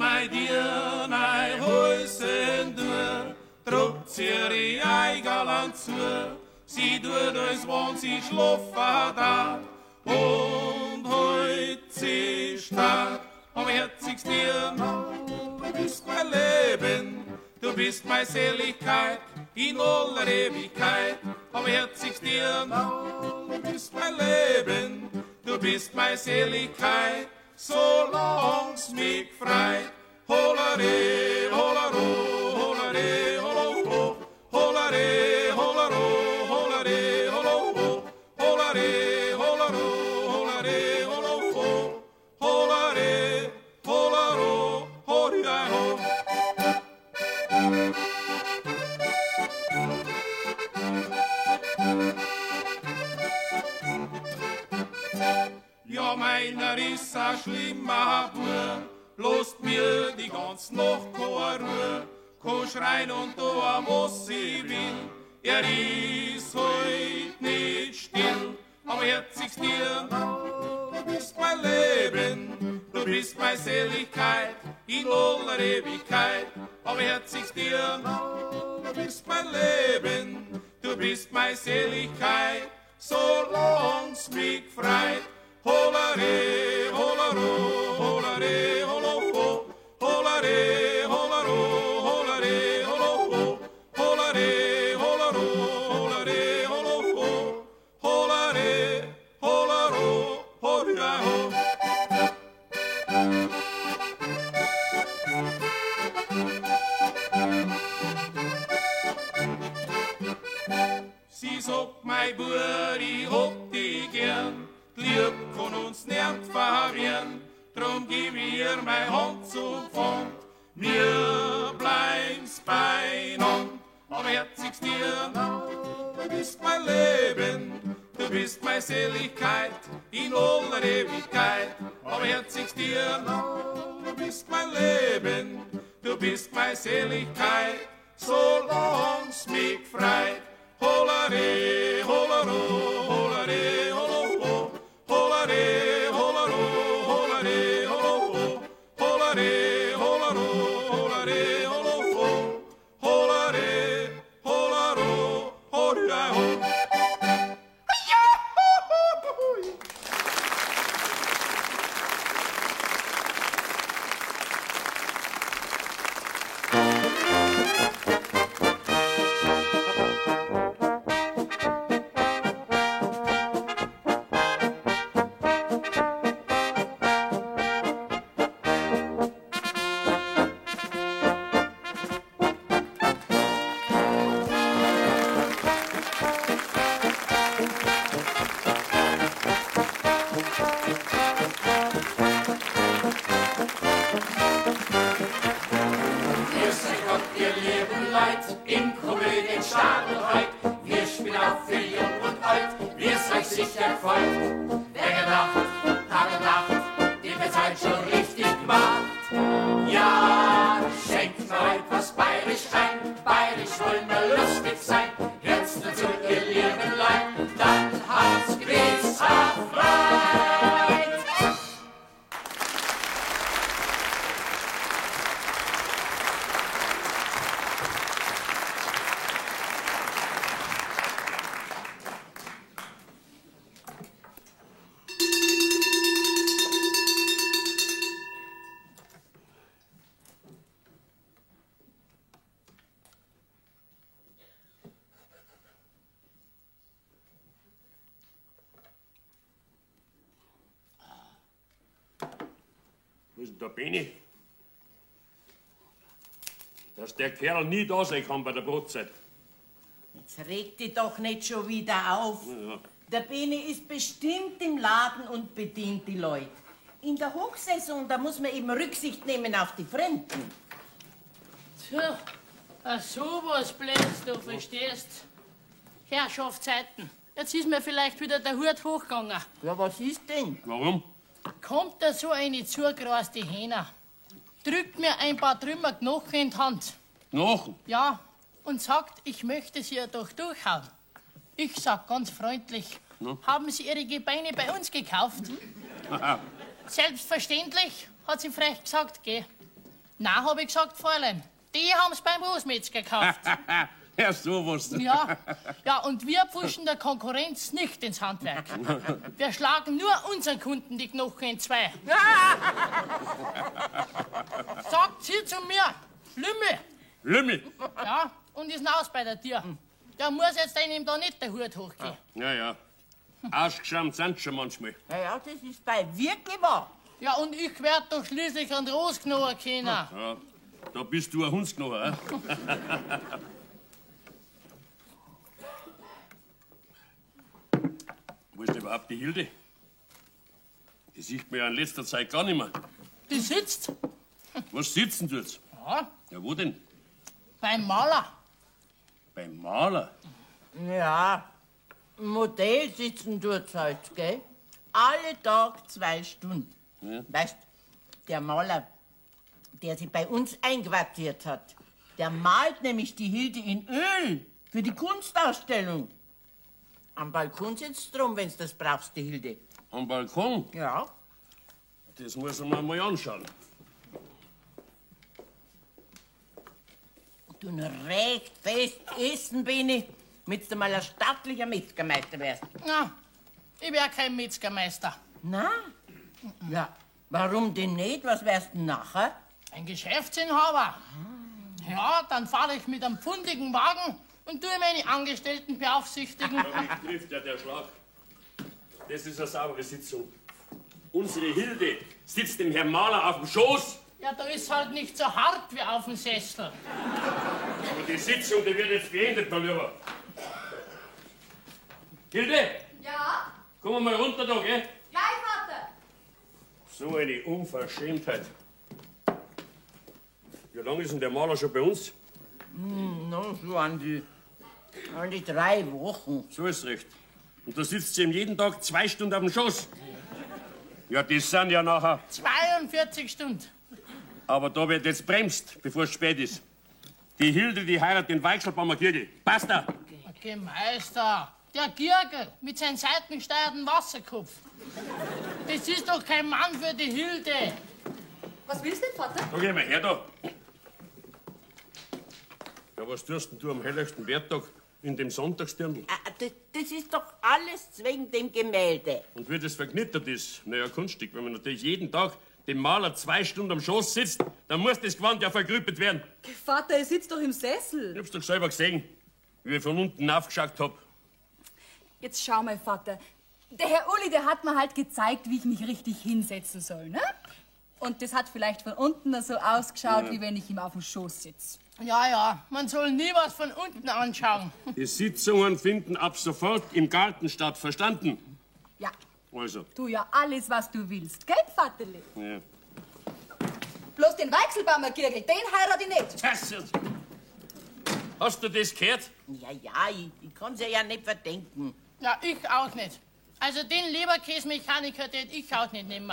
mei dir nei Häusen durch, druckt sie ihre Eigerland zu. Sie tut uns wohnt, sie schlafen da. Und heut sie stark, am herzigst dir noch. Du bist mein Leben, du bist meine Seligkeit, in aller Ewigkeit. Am herzigst dir noch, du bist mein Leben, du bist meine Seligkeit, solang's mich freit. Holare, holaro, holare, holaro, holare, holaro, holare, holaro, holare, holaro, holare, holaro, holare, holaro, holare, ja, meiner ist ein schlimmer Bub, bloß mir die ganze Nacht keine Ruhe, kann schreien und tun, was ich will. Er ist heut nicht still, aber herzigst dir, du bist mein Leben, du bist meine Seligkeit, in aller Ewigkeit. Aber herzigst dir, du bist mein Leben, du bist meine Seligkeit, solang's mich freit. Holare, holaro, holare, holaro, holare, holaro, holare, holaro, holare, holaro, holare, holaro, holare, holaro, holare. Sie sagt, mein Bub, ich hab dich gern, Lieb kann uns nicht verwirren, drum gib ihr meine Hand zum Pfand. Wir bleiben's beieinander, aber herzigst dir, du bist mein Leben, du bist meine Seligkeit, in aller Ewigkeit. Aber herzigst dir, du bist mein Leben, du bist meine Seligkeit, solang's mich freit. Holare, holaro, holare, holaro, holare, holaro, holare, holaro, holare, holaro, holare, holaro, holare, holaro, holare. Was ist denn der Beni? Dass der Kerl nie da sein kann bei der Brotzeit. Jetzt reg dich doch nicht schon wieder auf. Ja. Der Beni ist bestimmt im Laden und bedient die Leute. In der Hochsaison, da muss man eben Rücksicht nehmen auf die Fremden. Tja, sowas blöds, du verstehst. Herrschaftszeiten. Jetzt ist mir vielleicht wieder der Hut hochgegangen. Ja, was ist denn? Warum? Kommt da so eine zugeroste Hähne, drückt mir ein paar Trümmer Knochen in die Hand. Knochen? Ja, und sagt, ich möchte sie ja doch durchhauen. Ich sag ganz freundlich, haben Sie Ihre Gebeine bei uns gekauft? Selbstverständlich, hat sie frech gesagt, geh. Na, hab ich gesagt, Fräulein. Die haben's beim Großmetzger gekauft. Ja, sowas. Ja, und wir pfuschen der Konkurrenz nicht ins Handwerk. Wir schlagen nur unseren Kunden die Knochen in zwei. Sagt sie zu mir, Lümmel. Lümmel? Ja, und ist aus bei der Tür. Da muss jetzt einem da nicht der Hut hochgehen. Ja. Ausgeschämt sind schon manchmal. Ja, das ist bei wirklich wahr. Ja, und ich werd doch schließlich einen Rosgnoer kennen. Ja, da bist du ein Hundsgnoer, Wo ist überhaupt die Hilde? Die sieht man ja in letzter Zeit gar nicht mehr. Die sitzt Was sitzen tut's? ja, Ja, wo denn? beim Maler. Beim Maler? Ja, Modell sitzen tut's halt, gell? Alle Tag 2 Stunden. Ja. Weißt, der Maler, der sich bei uns einquartiert hat, der malt nämlich die Hilde in Öl für die Kunstausstellung. Am Balkon sitzt drum, wenn's das brauchst, die Hilde. Am Balkon? Ja. Das muss man mal anschauen. Du noch recht fest essen, Beni, mit du mal ein stattlicher Metzgermeister wärst. Na, ich wär kein Metzgermeister. Na? Ja, warum denn nicht? Was wärst du nachher? Ein Geschäftsinhaber. Ja, dann fahre ich mit einem pfundigen Wagen und tue meine Angestellten beaufsichtigen. Mich trifft ja der Schlag. Das ist eine saubere Sitzung. Unsere Hilde sitzt dem Herrn Maler auf dem Schoß. Ja, da ist halt nicht so hart wie auf dem Sessel. Aber die Sitzung, die wird jetzt beendet, mein Lieber. Hilde, Ja? komm mal runter da, gell? Nein, Vater! So eine Unverschämtheit. Wie lange ist denn der Maler schon bei uns? No, so an die 3 Wochen. So ist recht. Und da sitzt sie ihm jeden Tag 2 Stunden auf dem Schoß. Ja, das sind ja nachher. 42 Stunden. Aber da wird jetzt bremst, bevor es spät ist. Die Hilde, die heiratet den Weichselbaumer Kirche. Passt da? Okay, Meister. Der Giergel mit seinem seitengesteuerten Wasserkopf. Das ist doch kein Mann für die Hilde. Was willst du denn, Vater? Da geh mal her da. Ja, was tust denn du am helllichten Werttag in dem Sonntagsdirndl? Das ist doch alles wegen dem Gemälde. Und wie das verknittert ist, naja, Kunststück, wenn man natürlich jeden Tag dem Maler 2 Stunden am Schoß sitzt, dann muss das Gewand ja vergrüppelt werden. Vater, er sitzt doch im Sessel. Ich hab's doch selber gesehen, wie ich von unten aufgeschaut hab. Jetzt schau mal, Vater. Der Herr Uli, der hat mir halt gezeigt, wie ich mich richtig hinsetzen soll, ne? Und das hat vielleicht von unten so ausgeschaut, wie wenn ich ihm auf dem Schoß sitze. Ja, man soll nie was von unten anschauen. Die Sitzungen finden ab sofort im Garten statt, verstanden? Ja, Also, tu ja alles, was du willst, gell, Vaterli? ja. Bloß den Weichselbaumer Kirgel, den heirat ich nicht. Das ist- Hast du das gehört? Ja, ich kann's ja nicht verdenken. Ja, ich auch nicht. Also den Leberkäsemechaniker, den ich auch nicht nehmen.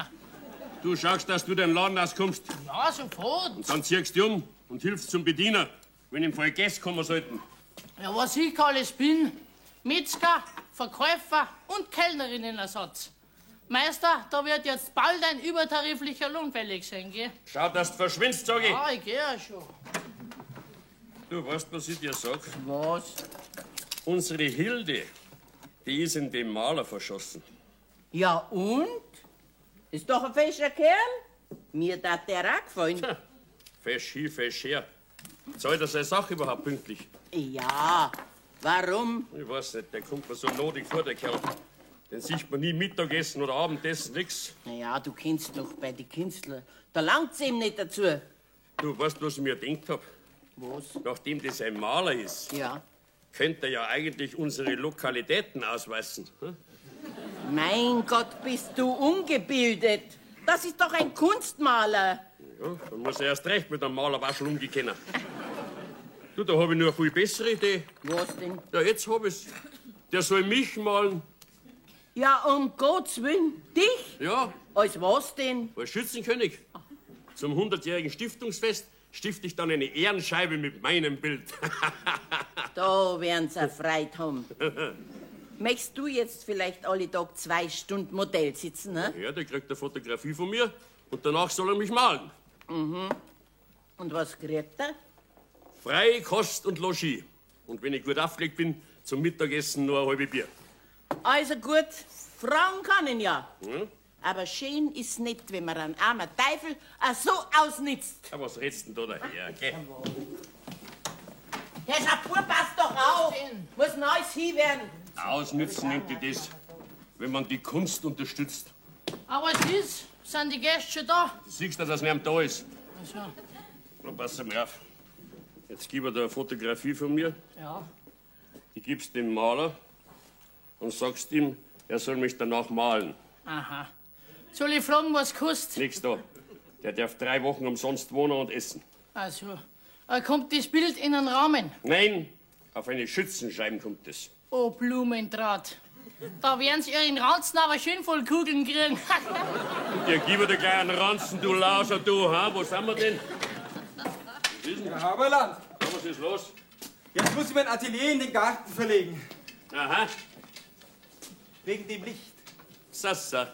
Du schaust, dass du den Laden auskommst. Ja, sofort. Dann ziehst du um und hilfst zum Bediener, wenn im Fall Gäste kommen sollten. Ja, was ich alles bin. Metzger, Verkäufer und Kellnerinnenersatz. Meister, da wird jetzt bald ein übertariflicher Lohn fällig sein, gell? Schau, dass du verschwindest, sag ich. Ja, ich geh ja schon. Du weißt, was ich dir sag? Was? Unsere Hilde, die ist in dem Maler verschossen. Ja, und? Ist doch ein fescher Kerl. Mir hat der auch gefallen. Fesch hin, fesch her. Zahlt er seine Sache überhaupt pünktlich? Ja, warum? Ich weiß nicht, der kommt mir so nodig vor, der Kerl. Den sieht man nie Mittagessen oder Abendessen, nix. Naja, du kennst doch bei den Künstlern. Da langt's ihm nicht dazu. Du weißt, was ich mir gedacht hab? Was? Nachdem das ein Maler ist, Ja. könnte er ja eigentlich unsere Lokalitäten ausweisen. Hm? Mein Gott, bist du ungebildet. Das ist doch ein Kunstmaler. Ja, dann muss er erst recht mit einem Malerwaschel umgehen. Du, da hab ich nur eine viel bessere Idee. Was denn? Ja, jetzt hab ich's. Der soll mich malen. Ja, um Gottes Willen. Dich? Ja, Als was denn? als Schützenkönig. Zum 100-jährigen Stiftungsfest stifte ich dann eine Ehrenscheibe mit meinem Bild. Da werden sie Freude haben. Möchtest du jetzt vielleicht alle Tag 2 Stunden Modell sitzen, ne? Ja, der kriegt eine Fotografie von mir und danach soll er mich malen. Und was kriegt er? Freie Kost und Logis. Und wenn ich gut aufgelegt bin, zum Mittagessen nur ein halbes Bier. Also gut, fragen kann ihn ja. Hm? Aber schön ist nicht, wenn man einen armen Teufel so ausnützt. Ja, was redst denn da daher? Geh. Der Schapur passt doch auf. Muss Neues hin werden. Ausnützen nennt ihr das, wenn man die Kunst unterstützt. Aber was ist? Sind die Gäste schon da? Du siehst, dass niemand da ist. Also, Na, pass mal auf. Jetzt gib er da eine Fotografie von mir. ja. Die gibst dem Maler und sagst ihm, er soll mich danach malen. Aha. Soll ich fragen, was kostet? Nix da. Der darf 3 Wochen umsonst wohnen und essen. Also, kommt das Bild in einen Rahmen? Nein, auf eine Schützenscheibe kommt es. Oh, Blumendraht. Da werden sie ihren Ranzen aber schön voll Kugeln kriegen. Der gib dir gleich einen Ranzen, du Lauscher, du, ha? Wo sind wir denn? Herr Haberland, Was ist los? jetzt muss ich mein Atelier in den Garten verlegen. Aha, Wegen dem Licht. Sassa.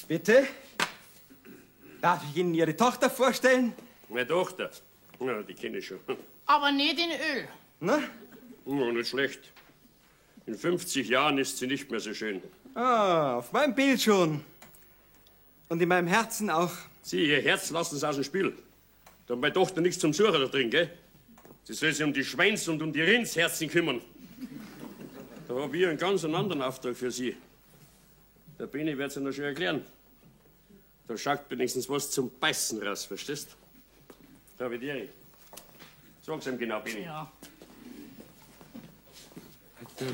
Bitte? Darf ich Ihnen Ihre Tochter vorstellen? Meine Tochter. Ja, die kenne ich schon. Aber nicht in Öl. Na? Ja, nicht schlecht. In 50 Jahren ist sie nicht mehr so schön. Ah, auf meinem Bild schon. Und in meinem Herzen auch. Sie, ihr Herz lassen Sie aus dem Spiel. Da hat meine Tochter nichts zum Suchen da drin, gell? Sie soll sich um die Schweins- und um die Rindsherzen kümmern. Da habe ich einen ganz anderen Auftrag für Sie. Der Beni wird es Ihnen noch schon erklären. Da schaut wenigstens was zum Beißen raus, verstehst? Da wird ihr. Sag's ihm genau, Beni. Ja.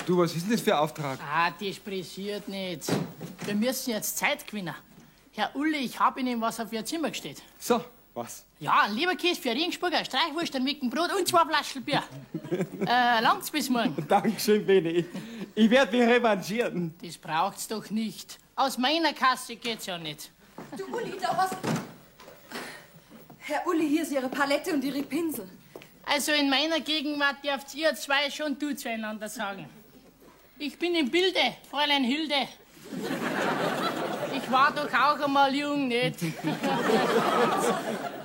Du, was ist denn das für ein Auftrag? Ah, das pressiert nicht. Wir müssen jetzt Zeit gewinnen. Herr Ulle, ich habe Ihnen was auf Ihr Zimmer gestellt. So, was? Ja, ein Leberkäse für Ringsburger, Streichwurst, ein Wicken Brot und 2 Flaschen Bier. Langt's bis morgen. Dankeschön, Beni. Ich werde mich revanchieren. Das braucht's doch nicht. Aus meiner Kasse geht's ja nicht. Du, Uli, da hast... Herr Uli, hier ist Ihre Palette und Ihre Pinsel. Also in meiner Gegenwart dürft ihr 2 schon du zueinander sagen. Ich bin im Bilde, Fräulein Hilde. Ich war doch auch einmal jung, nicht?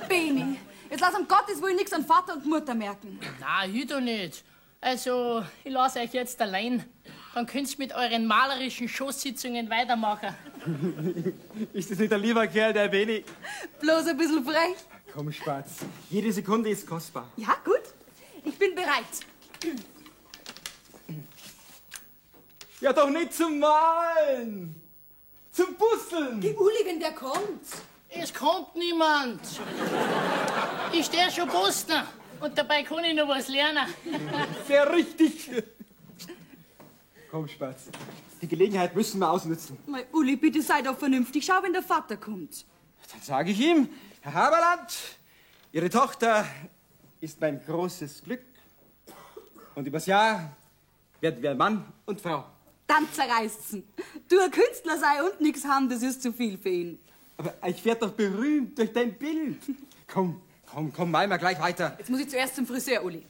Beni, jetzt lass um Gottes Willen nichts an Vater und Mutter merken. Na, ich doch nicht. Also, ich lasse euch jetzt allein. Dann könnt's mit euren malerischen Schosssitzungen weitermachen. Ist das nicht ein lieber Kerl, der Beni? Bloß ein bisschen frech. Komm, Spatz. Jede Sekunde ist kostbar. Ja, gut. Ich bin bereit. Ja, doch nicht zum Malen. Zum Puzzeln. Die Uli, wenn der kommt. Es kommt niemand. Ich stehe schon Posten. Und dabei kann ich noch was lernen. Sehr richtig. Komm, Spatz. Die Gelegenheit müssen wir ausnutzen. Mei, Uli, bitte sei doch vernünftig. Schau, wenn der Vater kommt. Dann sage ich ihm, Herr Haberland, Ihre Tochter ist mein großes Glück. Und übers Jahr werden wir Mann und Frau. Dann zerreißt's ihn. Du ein Künstler sei und nix haben, das ist zu viel für ihn. Aber ich werde doch berühmt durch dein Bild. Komm, malen wir gleich weiter. Jetzt muss ich zuerst zum Friseur, Uli.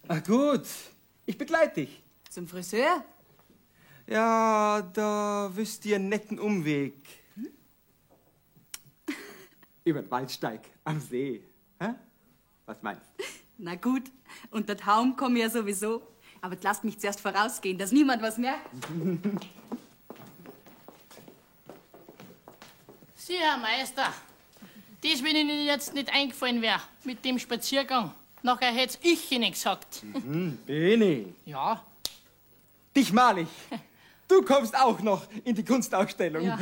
Ach gut, ich begleite dich. Zum Friseur? Ja, da wisst ihr einen netten Umweg. Über den Waldsteig am See. Hä? Was meinst du? Na gut, unter Taum komme ich ja sowieso. Aber jetzt lasst mich zuerst vorausgehen, dass niemand was merkt. Sie, Herr Meister, das, wenn Ihnen jetzt nicht eingefallen wäre, mit dem Spaziergang, nachher hätt's ich Ihnen gesagt. Beni, Ja, dich mal ich. Du kommst auch noch in die Kunstausstellung. ja.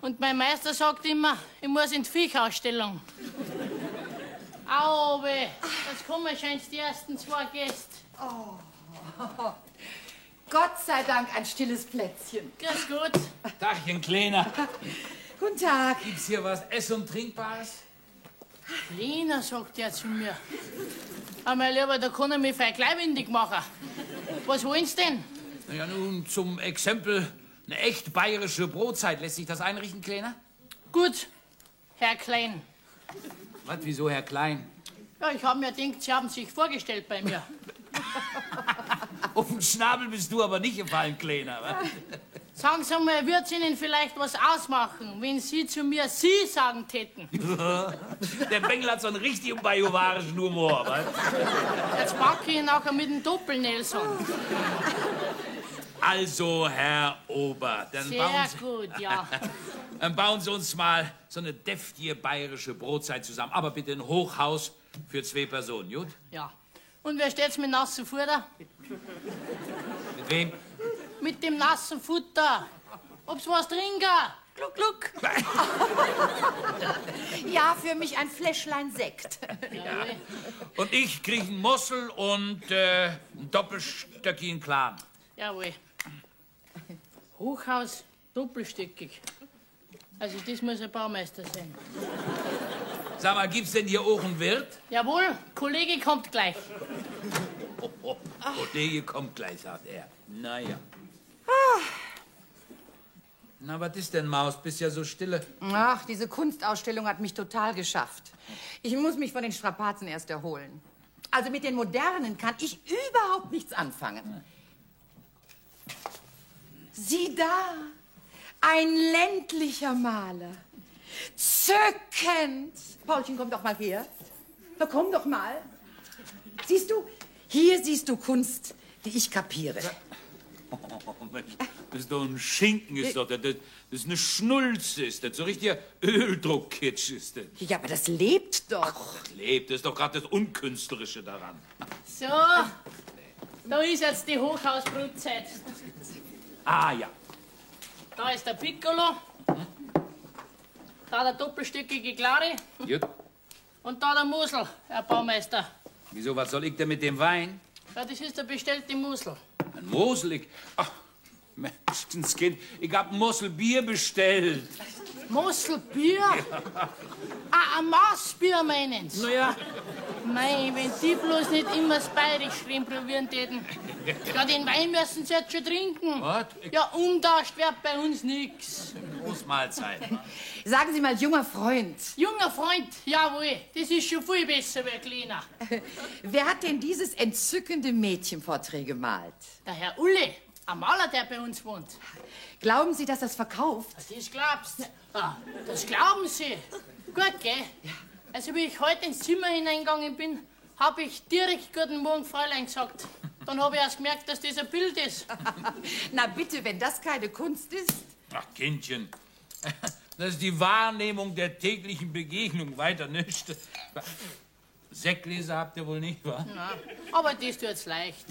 Und mein Meister sagt immer, ich muss in die Viechausstellung. Auwe, jetzt kommen schon die ersten 2 Gäste. Gott sei Dank ein stilles Plätzchen. Grüß Gott. Tagchen, Kleiner. Guten Tag. Gibt's hier was Ess- und Trinkbares? Lena, sagt er zu mir. Aber mein Lieber, da kann er mich fein gleichwindig machen. Was wollen Sie denn? Na ja, nun, zum Exempel, eine echt bayerische Brotzeit. Lässt sich das einrichten, Kleiner? Gut, Herr Klein. Was, wieso, Herr Klein? Ja, ich habe mir gedacht, Sie haben sich vorgestellt bei mir. Auf den Schnabel bist du aber nicht gefallen, Kleiner. Wa? Sagen Sie mal, wird's Ihnen vielleicht was ausmachen, wenn Sie zu mir Sie sagen täten? Der Bengel hat so einen richtigen bajuwarischen Humor. Was? Jetzt packe ich ihn nachher mit dem Doppel-Nelson. Also, Herr Ober, dann Sehr gut, ja. Dann bauen Sie uns mal so eine deftige bayerische Brotzeit zusammen. Aber bitte ein Hochhaus für 2 Personen, gut? Ja. Und wer steht's mit nassem Futter? Mit wem? Mit dem nassen Futter. Ob's was trinken? Gluck, gluck. Ja, für mich ein Fläschlein Sekt. Ja. Und ich krieg einen Mossel und einen doppelstöckigen Clan. Jawohl. Hochhaus, doppelstöckig. Also das muss ein Baumeister sein. Sag mal, gibt's denn hier auch einen Wirt? Jawohl, Kollege kommt gleich. Kollege kommt gleich, sagt er. Naja. Na, was ist denn, Maus? Bist ja so stille. Ach, diese Kunstausstellung hat mich total geschafft. Ich muss mich von den Strapazen erst erholen. Also mit den Modernen kann ich überhaupt nichts anfangen. Sieh da, ein ländlicher Maler. Zückend. Paulchen, komm doch mal her. Na, komm doch mal. Siehst du, hier siehst du Kunst, die ich kapiere. Oh, Mensch, das ist doch ein Schinken, ist doch. Das ist eine Schnulze, ist das. So richtiger Öldruckkitsch ist das. Ja, aber das lebt doch. Das lebt, das ist doch gerade das Unkünstlerische daran. So, da ist jetzt die Hochhausbrutzeit. Ah, ja. Da ist der Piccolo. Da der doppelstöckige Klare. Gut. Und da der Mosel, Herr Baumeister. Wieso, was soll ich denn mit dem Wein? Ja, das ist der bestellte Mosel. Ein Mosel? Ach, Menschenskind, ich hab ein Moselbier bestellt. Moselbier? Ah, ein Maßbier meinen Sie? Naja. Mei, wenn die bloß nicht immer das Bayerisch probieren täten. Ja, den Wein müssen sie jetzt schon trinken. Was? Ja, umtauscht wird bei uns nix. Großmahlzeit. Sagen Sie mal, junger Freund, Junger Freund, jawohl, das ist schon viel besser wie ein Kleiner. wer hat denn dieses entzückende Mädchenporträt gemalt? Der Herr Ulle, ein Maler, der bei uns wohnt. Glauben Sie, dass das verkauft? Das glaubst du? Ah, das glauben Sie. Gut, gell? Also, wie ich heute ins Zimmer hineingegangen bin, habe ich direkt Guten Morgen, Fräulein gesagt. Dann habe ich erst gemerkt, dass das ein Bild ist. Na bitte, wenn das keine Kunst ist. Ach, Kindchen, das ist die Wahrnehmung der täglichen Begegnung, weiter nichts. Sektgläser habt ihr wohl nicht, wa? Na, aber das tut's leicht.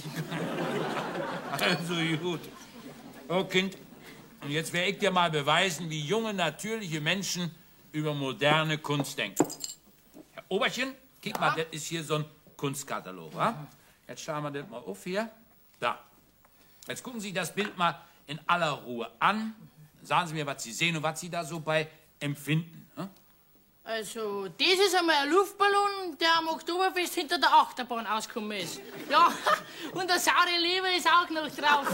Also gut. Oh, Kind, und jetzt werde ich dir mal beweisen, wie junge, natürliche Menschen über moderne Kunst denken. Herr Oberchen, guck mal, das ist hier so ein Kunstkatalog, wa? Jetzt schauen wir das mal auf hier. Da. Jetzt gucken Sie das Bild mal in aller Ruhe an. Sagen Sie mir, was Sie sehen und was Sie da so bei empfinden. Hm? Also, das ist einmal ein Luftballon, der am Oktoberfest hinter der Achterbahn ausgekommen ist. Ja, und der saure Leber ist auch noch drauf.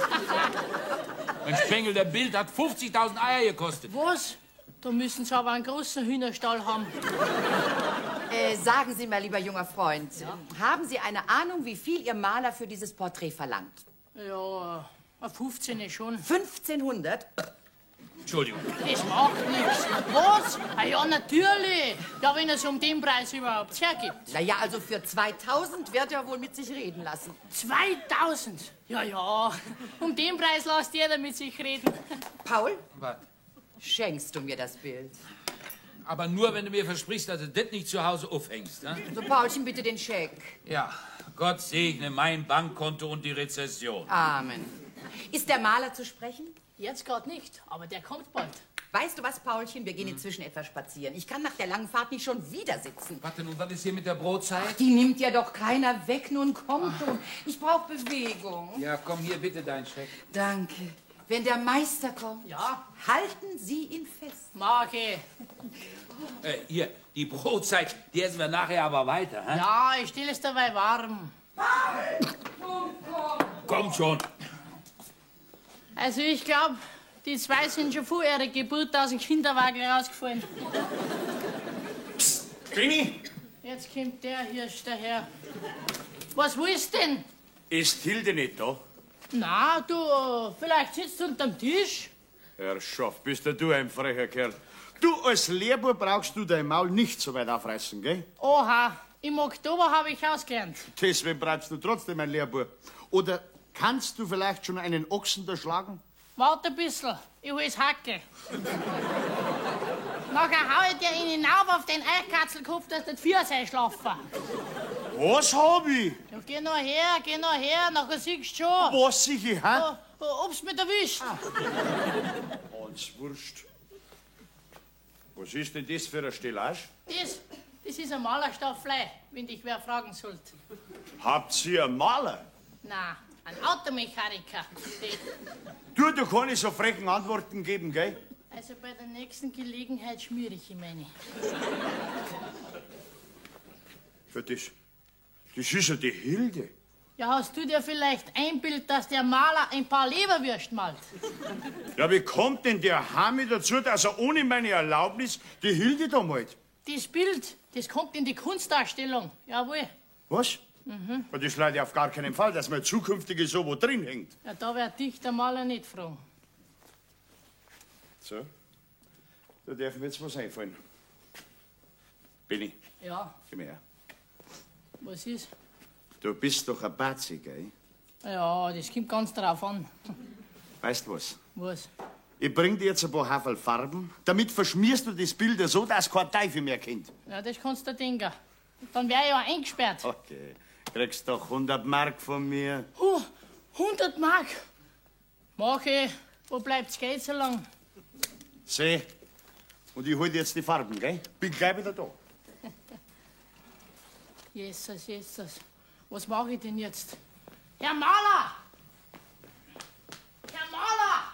Ein Spengel, der Bild hat 50.000 Eier gekostet. Was? Da müssen Sie aber einen großen Hühnerstall haben. Sagen Sie mal, lieber junger Freund, haben Sie eine Ahnung, wie viel Ihr Maler für dieses Porträt verlangt? Ja, ein 15 schon. 1500? Entschuldigung. Das macht nichts. Was? Ah ja, natürlich. Ja, wenn es um den Preis überhaupt hergibt. Na ja, also für 2000 wird er wohl mit sich reden lassen. 2000? Ja, ja. Um den Preis lässt jeder mit sich reden. Paul, Was? schenkst du mir das Bild? Aber nur, wenn du mir versprichst, dass du das nicht zu Hause aufhängst. Ne? So, Paulchen, bitte den Scheck. Ja, Gott segne mein Bankkonto und die Rezession. Amen. Ist der Maler zu sprechen? Jetzt gerade nicht, aber der kommt bald. Weißt du was, Paulchen? Wir gehen inzwischen etwas spazieren. Ich kann nach der langen Fahrt nicht schon wieder sitzen. Warte nun, was ist hier mit der Brotzeit? Die nimmt ja doch keiner weg. Nun komm schon. Ich brauche Bewegung. Ja, komm hier bitte dein Scheck. Danke. Wenn der Meister kommt, Ja, halten Sie ihn fest. mag ich. Hier, die Brotzeit, die essen wir nachher aber weiter. Hä? Ja, ich stelle es dabei warm. Komm schon. Also ich glaube, die zwei sind schon vor ihrer Geburt aus dem Kinderwagen rausgefallen. Benni, Jetzt kommt der Hirsch daher. Was willst denn? ist Hilde nicht da? Na, du, vielleicht sitzt du unterm Tisch. Herrschaft, bist du ein frecher Kerl. Du als Lehrbub brauchst du dein Maul nicht so weit aufreißen, gell? Oha, im Oktober habe ich ausgelernt. Deswegen bleibst du trotzdem ein Lehrbub. Oder kannst du vielleicht schon einen Ochsen da schlagen? Warte ein bisschen, ich hol's Hacke. Nachher hau ich dir ihn hinauf auf den Eichkatzelkopf, dass der Vier schlafen. Was hab ich? Ja, geh noch her, nachher siehst du schon. Was sicher, hä? Ob's mich erwischt. Alles wurscht. Was ist denn das für eine Stellage? Das ist ein Malerstaffelei, wenn dich wer fragen sollte. Habt ihr einen Maler? Na, ein Automechaniker. Du keine so frechen Antworten geben, gell? Also bei der nächsten Gelegenheit schmier ich ihm eine. Für das ist ja die Hilde. Ja, hast du dir vielleicht einbildet, dass der Maler ein paar Leberwürst malt? Ja, wie kommt denn der Hami dazu, dass er ohne meine Erlaubnis die Hilde da malt? Das Bild, das kommt in die Kunstausstellung. Jawohl. Was? Mhm. Und das leide auf gar keinen Fall, dass mein zukünftiges so wo drin hängt. Ja, da wird dich der Maler nicht fragen. So, da darf mir jetzt was einfallen. Benni, Ja, komm her. was ist? Du bist doch ein Bazi, gell? Ja, das kommt ganz drauf an. Weißt du was? Was? Ich bring dir jetzt ein paar Haferl Farben, damit verschmierst du das Bild so, dass kein Teufel mehr kennt. Ja, das kannst du denken. Dann wär ich ja eingesperrt. Okay, kriegst doch 100 Mark von mir. 100 Mark? Mach ich. Wo bleibt's Geld so lang? Seh, und ich hol dir jetzt die Farben, gell? Bin gleich wieder da. Jesus. Was mache ich denn jetzt? Herr Maler! Herr Maler!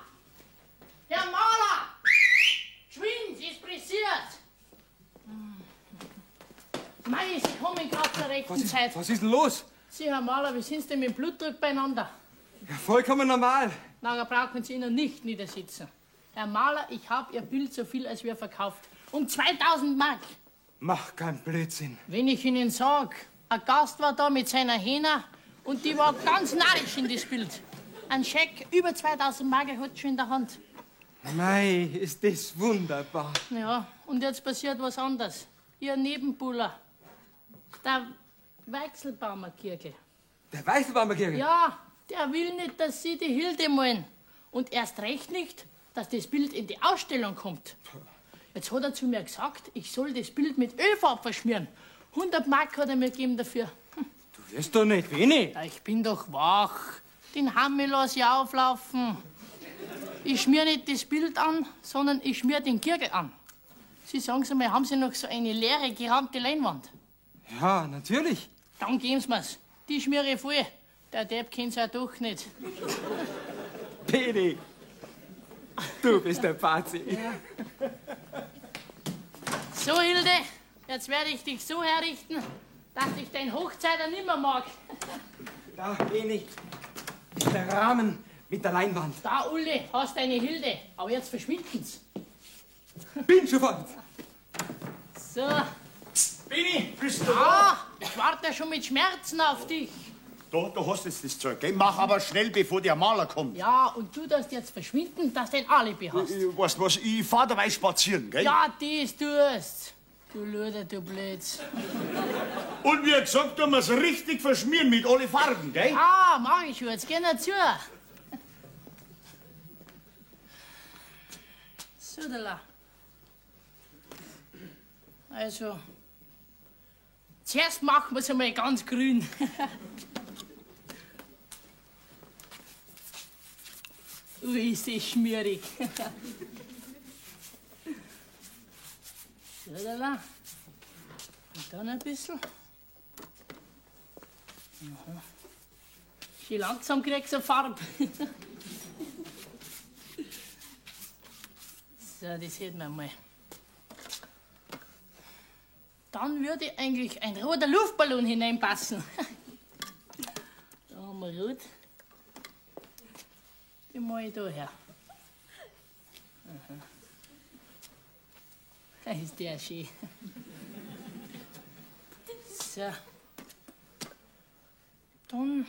Herr Maler! Schwind, ist pressiert! Mei, Sie kommen gerade zur rechten Zeit. Was ist denn los? Sie, Herr Maler, wie sind Sie denn mit dem Blutdruck beieinander? Ja, vollkommen normal. Na, da brauchen Sie Ihnen nicht niedersitzen. Herr Maler, ich habe Ihr Bild so viel als wir verkauft. Um 2000 Mark. Mach keinen Blödsinn. Wenn ich Ihnen sag, ein Gast war da mit seiner Hähner und die war ganz narrisch in das Bild. Ein Scheck über 2000 Mark hat schon in der Hand. Mei, ist das wunderbar. Ja, und jetzt passiert was anderes. Ihr Nebenbuhler, der Weichselbaumer Kirche. Der Weißelbaumer Kirche? Ja, der will nicht, dass Sie die Hilde malen. Und erst recht nicht, dass das Bild in die Ausstellung kommt. Jetzt hat er zu mir gesagt, ich soll das Bild mit Ölfarbe verschmieren. 100 Mark hat er mir gegeben dafür. Du wirst doch nicht wenig. Ja, ich bin doch wach. Den Hammel lass ich auflaufen. Ich schmier nicht das Bild an, sondern ich schmier den Kirche an. Sie sagen Sie mal, haben Sie noch so eine leere, gerahmte Leinwand? Ja, natürlich. Dann geben Sie mir's. Die schmiere ich voll. Der Depp kennt's ja doch nicht. Benni, du bist der Bazi. Ja. So, Hilde, jetzt werde ich dich so herrichten, dass ich dein Hochzeiter nimmer mag. Da, Benni, ist der Rahmen mit der Leinwand. Da, Uli, hast deine Hilde. Aber jetzt verschwinden's. Bin schon fort. So. Benni, bist du da? Ich warte schon mit Schmerzen auf dich. Da hast du jetzt das Zeug, gell? Mach aber schnell, bevor der Maler kommt. Ja, und du darfst jetzt verschwinden, dass du ein Alibi hast. Weißt du was, ich fahr dabei spazieren, gell? Ja, das tust. Du Luder, du Blöds. Und wie gesagt, tun wir's richtig verschmieren mit alle Farben, gell? Ah, mach ich schon. Jetzt geh nicht zu. So, da. Also, zuerst machen wir's einmal ganz grün. Ui, ist das schmierig. So, da. Und dann ein bisschen. Aha. Schön langsam kriegst du eine Farbe. So, das hätten wir mal. Dann würde eigentlich ein roter Luftballon hineinpassen. Da haben wir rot. Den mache ich da her. Aha. Da ist der schön. So. Dann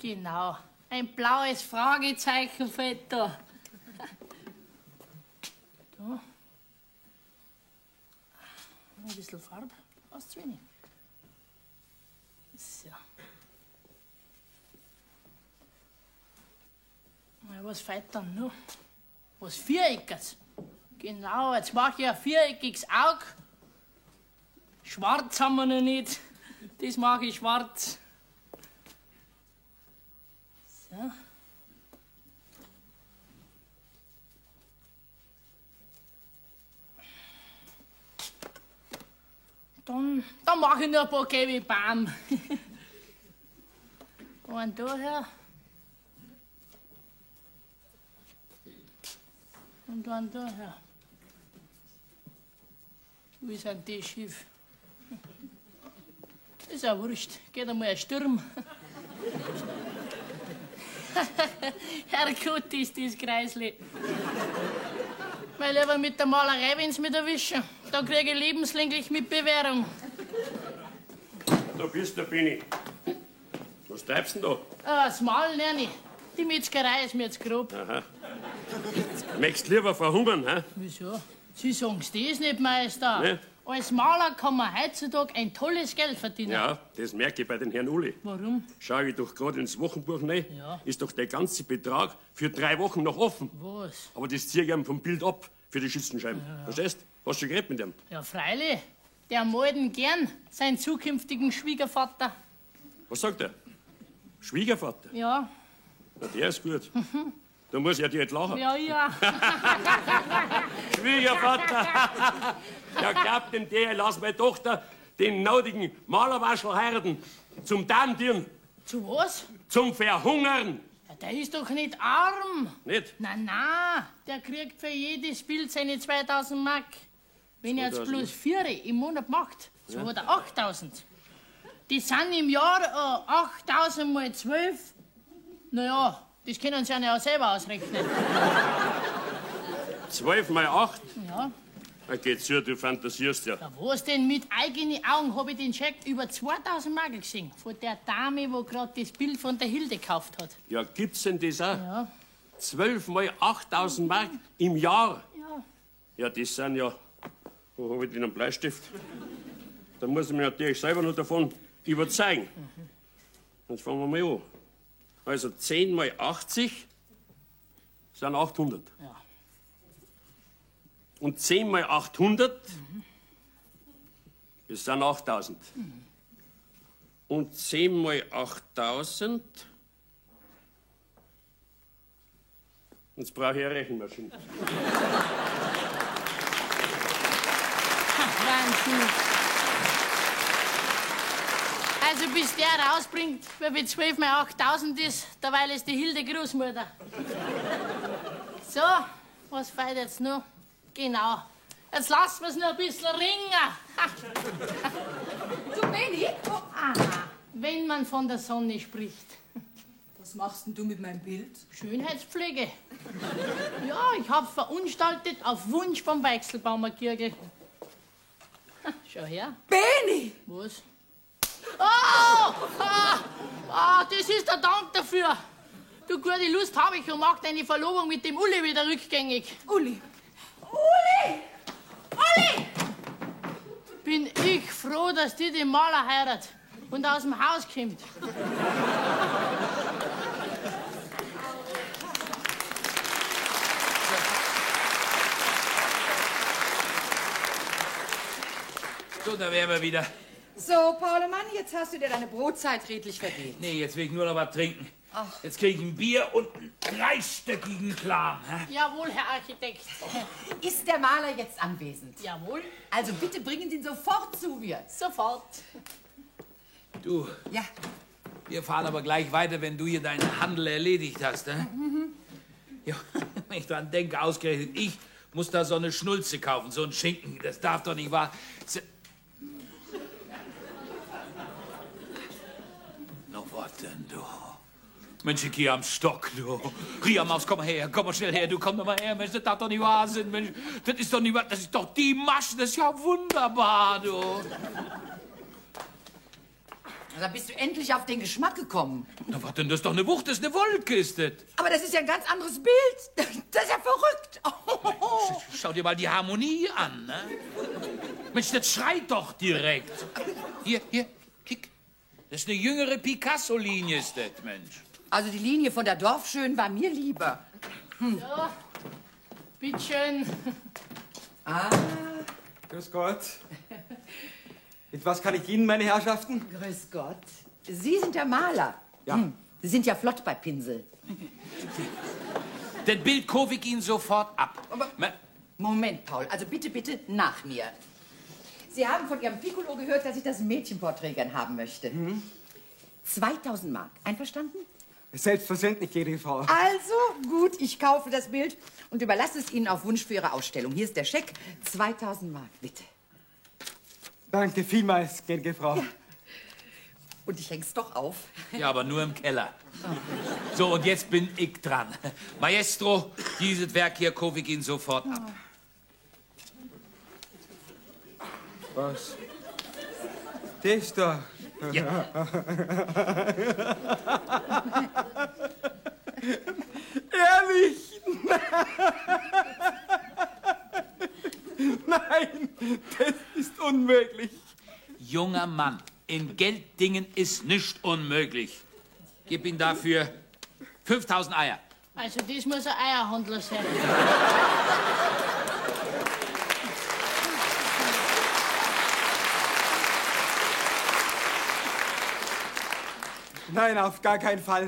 Genau. Ein blaues Fragezeichen fällt da. Da. Ein bisschen Farbe. Fast zu wenig. So. Na, was fällt dann noch? Was Viereckiges. Genau, jetzt mache ich ein viereckiges Auge. Schwarz haben wir noch nicht. Das mache ich schwarz. So. Dann mache ich noch ein paar gelbe Baum. Einen daher. Und einen daher. Wie sind die schief? Ist ja wurscht. Geht einmal ein Sturm. Herrgott, ist das Kreisli. Weil lieber mit der Malerei, wenn's mich erwischen. Da kriege ich lebenslänglich mit Bewährung. Da bist du, Benni. Was treibst du denn Das Malen lerne ich. Die Metzgerei ist mir jetzt grob. da? Aha. Möchtest lieber verhungern, hä? Wieso? Sie sagen's das nicht, Meister. Ne? Als Maler kann man heutzutage ein tolles Geld verdienen. Ja, das merke ich bei den Herrn Uli. Warum? Schau ich doch gerade ins Wochenbuch rein, Ja. ist doch der ganze Betrag für 3 Wochen noch offen. Was? Aber das ziehe ich ihm vom Bild ab für die Schützenscheiben. Verstehst? Hast du schon geredet mit dem? Ja, freilich. Der malt ihn gern, seinen zukünftigen Schwiegervater. Was sagt er? Schwiegervater? Ja. Na, der ist gut. Da muss ja dir nicht lachen. Ja, ja. Schwiegervater! Ja, glaubt denn der, lass meine Tochter den naudigen Malerwaschel heiraten. Zum Dandieren, Zu was? zum Verhungern. Ja, der ist doch nicht arm. Nicht? Na, der kriegt für jedes Bild seine 2000 Mark. Wenn er jetzt 2000? bloß 4 im Monat macht, so hat er 8000. Die sind im Jahr 8000 mal 12. Naja, das können Sie ja selber ausrechnen. 12 mal 8. Ja. Na geht's ja, du fantasierst ja. Ja, was denn? Mit eigenen Augen habe ich den Scheck über 2000 Mark gesehen. Von der Dame, wo gerade das Bild von der Hilde gekauft hat. Ja, gibt's denn das auch? Ja. 12 mal 8000 Mark im Jahr. Ja. Ja, das sind ja... Wo habe ich denn einen Bleistift? Da muss ich mich natürlich selber noch davon überzeugen. Jetzt fangen wir mal an. Also 10 mal 80 sind 800. Ja. Und 10 mal 800, das sind 8000. Und 10 mal 8000, jetzt brauche ich eine Rechenmaschine. Wahnsinn. Also bis der rausbringt, wie 12 mal 8000 ist, derweil ist die Hilde Großmutter. So, was fehlt jetzt noch? Genau. Jetzt lassen wir es noch ein bisschen ringen. Du, Benni? Oh, aha. Wenn man von der Sonne spricht. Was machst denn du mit meinem Bild? Schönheitspflege. Ja, ich hab's verunstaltet auf Wunsch vom Weichselbaumer Kirgel. Schau her. Benni! Was? Oh! Das ist der Dank dafür. Du, gute Lust habe ich und mach deine Verlobung mit dem Uli wieder rückgängig. Uli! Uli! Uli! Bin ich froh, dass die den Maler heiratet und aus dem Haus kommt. So, da wären wir wieder. So, Paulemann, jetzt hast du dir deine Brotzeit redlich verdient. Nee, jetzt will ich nur noch was trinken. Jetzt krieg ich ein Bier und einen dreistöckigen Klam. Jawohl, Herr Architekt. Ist der Maler jetzt anwesend? Jawohl. Also bitte bringen Sie ihn sofort zu mir. Sofort. Du, Ja. wir fahren aber gleich weiter, wenn du hier deinen Handel erledigt hast. Ne? Ja, wenn ich dran denke, ausgerechnet ich muss da so eine Schnulze kaufen, so ein Schinken. Das darf doch nicht wahr. Na, was denn, du? Mensch, ich geh am Stock, du. Riamaus, komm mal her, komm mal schnell her, du komm doch mal her, Mensch, das darf doch nicht wahr sein, Mensch. Das ist doch nicht wahr, das ist doch die Masche, das ist ja wunderbar, du. Da bist du endlich auf den Geschmack gekommen. Na, was denn? Das ist doch eine Wucht, das ist eine Wolke, ist das. Aber das ist ja ein ganz anderes Bild. Das ist ja verrückt. Oh. Schau dir mal die Harmonie an, ne? Mensch, das schreit doch direkt. Hier, kick. Das ist eine jüngere Picasso-Linie, ist das, Mensch. Also die Linie von der Dorfschön war mir lieber. Ja, bitteschön. Ah, grüß Gott. Mit was kann ich dienen, meine Herrschaften? Grüß Gott. Sie sind der Maler. Ja. Sie sind ja flott bei Pinsel. Das Bild kaufe ich Ihnen sofort ab. Aber Moment, Paul. Also bitte, bitte nach mir. Sie haben von Ihrem Piccolo gehört, dass ich das Mädchenporträt gern haben möchte. 2000 Mark. Einverstanden? Selbstverständlich, gnädige Frau. Also, gut, ich kaufe das Bild und überlasse es Ihnen auf Wunsch für Ihre Ausstellung. Hier ist der Scheck. 2000 Mark, bitte. Danke vielmals, gnädige Frau. Ja. Und ich häng's doch auf. Ja, aber nur im Keller. So, und jetzt bin ich dran. Maestro, dieses Werk hier kaufe ich Ihnen sofort ab. Was? Das da. Ja. Ehrlich? Nein, das ist unmöglich. Junger Mann, in Gelddingen ist nichts unmöglich. Gib Ihnen dafür 5000 Eier. Also das muss ein Eierhandler sein. Nein, auf gar keinen Fall.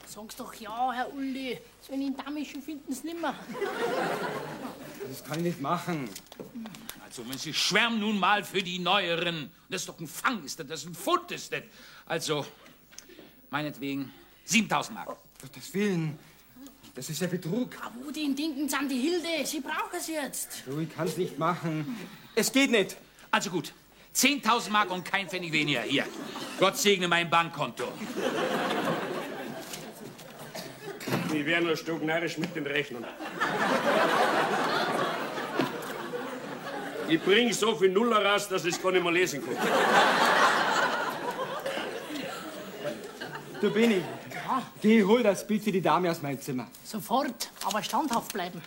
Sag's doch ja, Herr Uli. So einen Damischen finden Sie nimmer. Das kann ich nicht machen. Also, Mensch, ich schwärm nun mal für die Neueren. Das ist doch ein Fang, ist das ein Pfund, ist das. Also, meinetwegen 7000 Mark. Gottes Willen, das ist ja Betrug. Aber wo den Dinken sind die Hilde? Sie brauchen es jetzt. Du, ich kann's nicht machen. Es geht nicht. Also gut, 10.000 Mark und kein Pfennig weniger. Hier, Gott segne mein Bankkonto. Ich wäre nur stocknarrisch mit den Rechnern. Ich bring so viel Nuller raus, dass ich es gar nicht mehr lesen kann. Du, Benni, geh, hol das Bild für die Dame aus meinem Zimmer. Sofort, aber standhaft bleiben.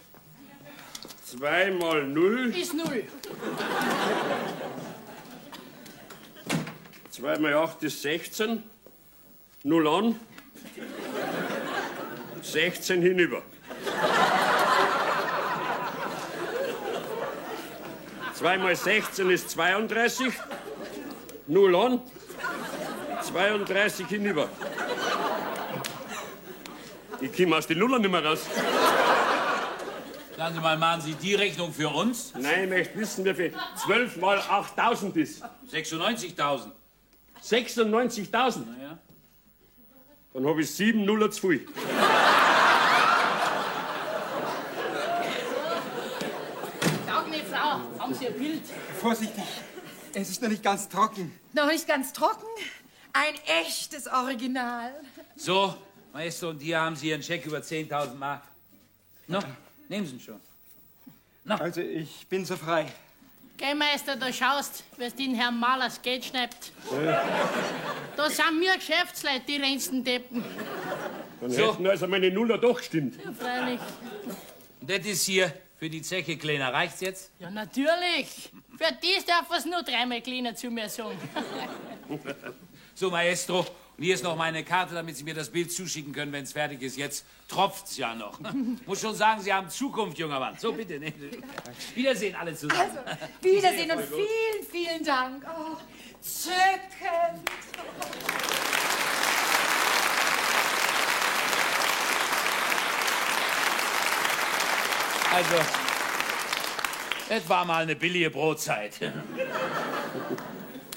2 mal 0. Ist 0. 2 mal 8 ist 16. 0 an. 16 hinüber. 2 mal 16 ist 32. 0 an. 32 hinüber. Ich komme aus den Nullern nicht mehr raus. Sagen Sie mal, machen Sie die Rechnung für uns? Nein, ich möchte wissen, wie viel 12 mal 8.000 ist. 96.000. 96.000? Ja. Dann habe ich 7 Nuller zu viel. Sag nicht, Frau, haben Sie ein Bild? Vorsichtig, es ist noch nicht ganz trocken. Noch nicht ganz trocken. Ein echtes Original. So, Maestro, und hier haben Sie Ihren Scheck über 10.000 Mark. No, nehmen Sie ihn schon. No. Also, ich bin so frei. Geh, Meister, da schaust, wie es den Herrn Malers Geld schnappt. Da sind wir Geschäftsleute, die reinsten Deppen. Dann hätten also meine Nuller doch gestimmt. Ja, freilich. Und das ist hier für die Zeche kleiner. Reicht's jetzt? Ja, natürlich. Für das darf es nur 3-mal kleiner zu mir sagen. So, Maestro, und hier ist noch meine Karte, damit Sie mir das Bild zuschicken können, wenn es fertig ist. Jetzt tropft's ja noch. Muss schon sagen, Sie haben Zukunft, junger Mann. So, bitte. Ne? Wiedersehen alle zusammen. Also, Wiedersehen und vielen, vielen Dank. Oh, zückend. Also, es war mal eine billige Brotzeit.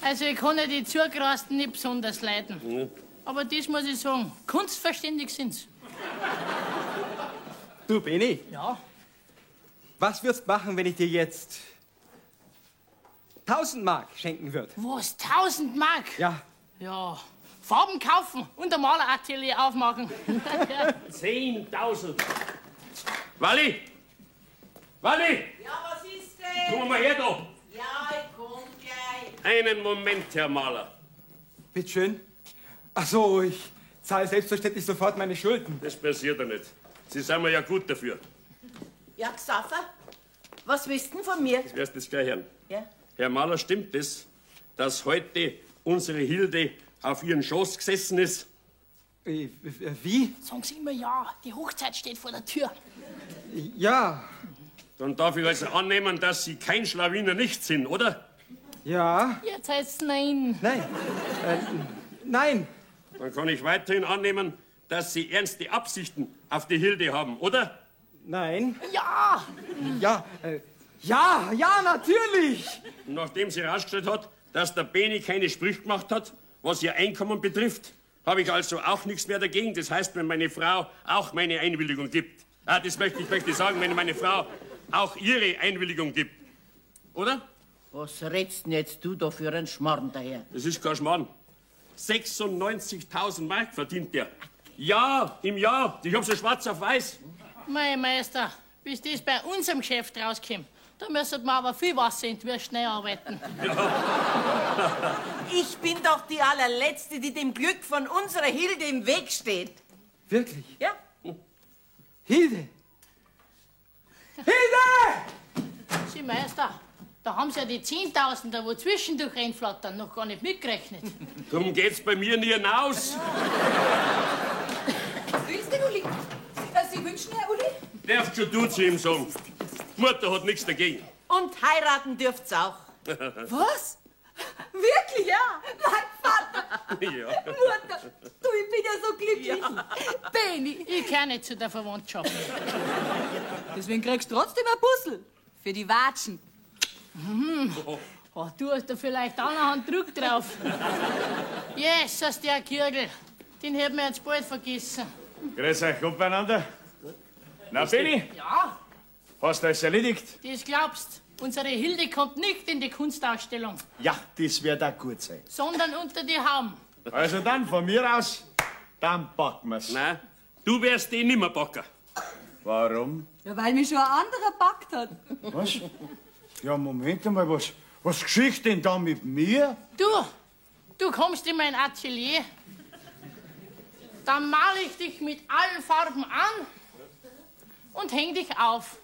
Also, ich kann ja die Zugerasten nicht besonders leiden. Aber das muss ich sagen, kunstverständig sind's. Du, Benni, Ja. was würdest du machen, wenn ich dir jetzt 1000 Mark schenken würde? Was, 1000 Mark? Ja. Ja. Farben kaufen und ein Maleratelier aufmachen. 10.000. Walli! Walli! Ja, was ist denn? Komm mal her da. Ja, ich komm gleich. Einen Moment, Herr Maler. Bitteschön. Ach so, ich zahle selbstverständlich sofort meine Schulden. Das passiert ja nicht. Sie sind mir ja gut dafür. Ja, Xaver, was willst du denn von mir? Das wirst du jetzt gleich hören. Ja? Herr Mahler, stimmt es, dass heute unsere Hilde auf ihren Schoß gesessen ist? Wie? Sagen Sie immer ja, die Hochzeit steht vor der Tür. Ja. Dann darf ich also annehmen, dass Sie kein Schlawiner nicht sind, oder? Ja. Jetzt heißt's nein. Nein. Nein. Dann kann ich weiterhin annehmen, dass Sie ernste Absichten auf die Hilde haben, oder? Nein. Ja. Ja, ja, natürlich. Und nachdem sie herausgestellt hat, dass der Beni keine Sprüche gemacht hat, was ihr Einkommen betrifft, habe ich also auch nichts mehr dagegen. Das heißt, wenn meine Frau auch meine Einwilligung gibt. Das möchte ich sagen, wenn meine Frau auch ihre Einwilligung gibt. Oder? Was redst denn jetzt du da für einen Schmarrn daher? Das ist kein Schmarrn. 96.000 Mark verdient der. Ja, im Jahr. Ich hab's ja schwarz auf weiß. Mein Meister, bis das bei unserem Geschäft rauskommt, da müssen wir aber viel Wasser in die Würste arbeiten. Ich bin doch die allerletzte, die dem Glück von unserer Hilde im Weg steht. Wirklich? Ja. Hilde! Hilde! Sie Meister, da haben Sie ja die Zehntausender, wo zwischendurch reinflattern, noch gar nicht mitgerechnet. Darum geht's bei mir nie hinaus. Was willst du, Uli? Sie wünschen, Herr Uli? Darfst schon du zu ihm sagen. Mutter hat nichts dagegen. Und heiraten dürft's auch. Was? Wirklich, ja? Mein Vater! Ja. Mutter, du, ich bin ja so glücklich. Ja. Beni. Ich gehöre nicht zu der Verwandtschaft. Deswegen kriegst du trotzdem ein Puzzle. Für die Watschen. Oh, du hast da vielleicht auch noch einen Druck drauf. Jesus, der Kirgel. Den hätten wir jetzt bald vergessen. Grüß euch, gut beieinander. Na, Beni, Ja, hast du alles erledigt? das glaubst. Unsere Hilde kommt nicht in die Kunstausstellung, Ja, das wird auch gut sein. sondern unter die Haum. Also dann, von mir aus, dann packen wir's. Nein, du wärst den nimmer backen. Warum? Ja, weil mich schon ein anderer packt hat. Was? Ja, Moment einmal, was geschieht denn da mit mir? Du kommst in mein Atelier. Dann male ich dich mit allen Farben an und häng dich auf.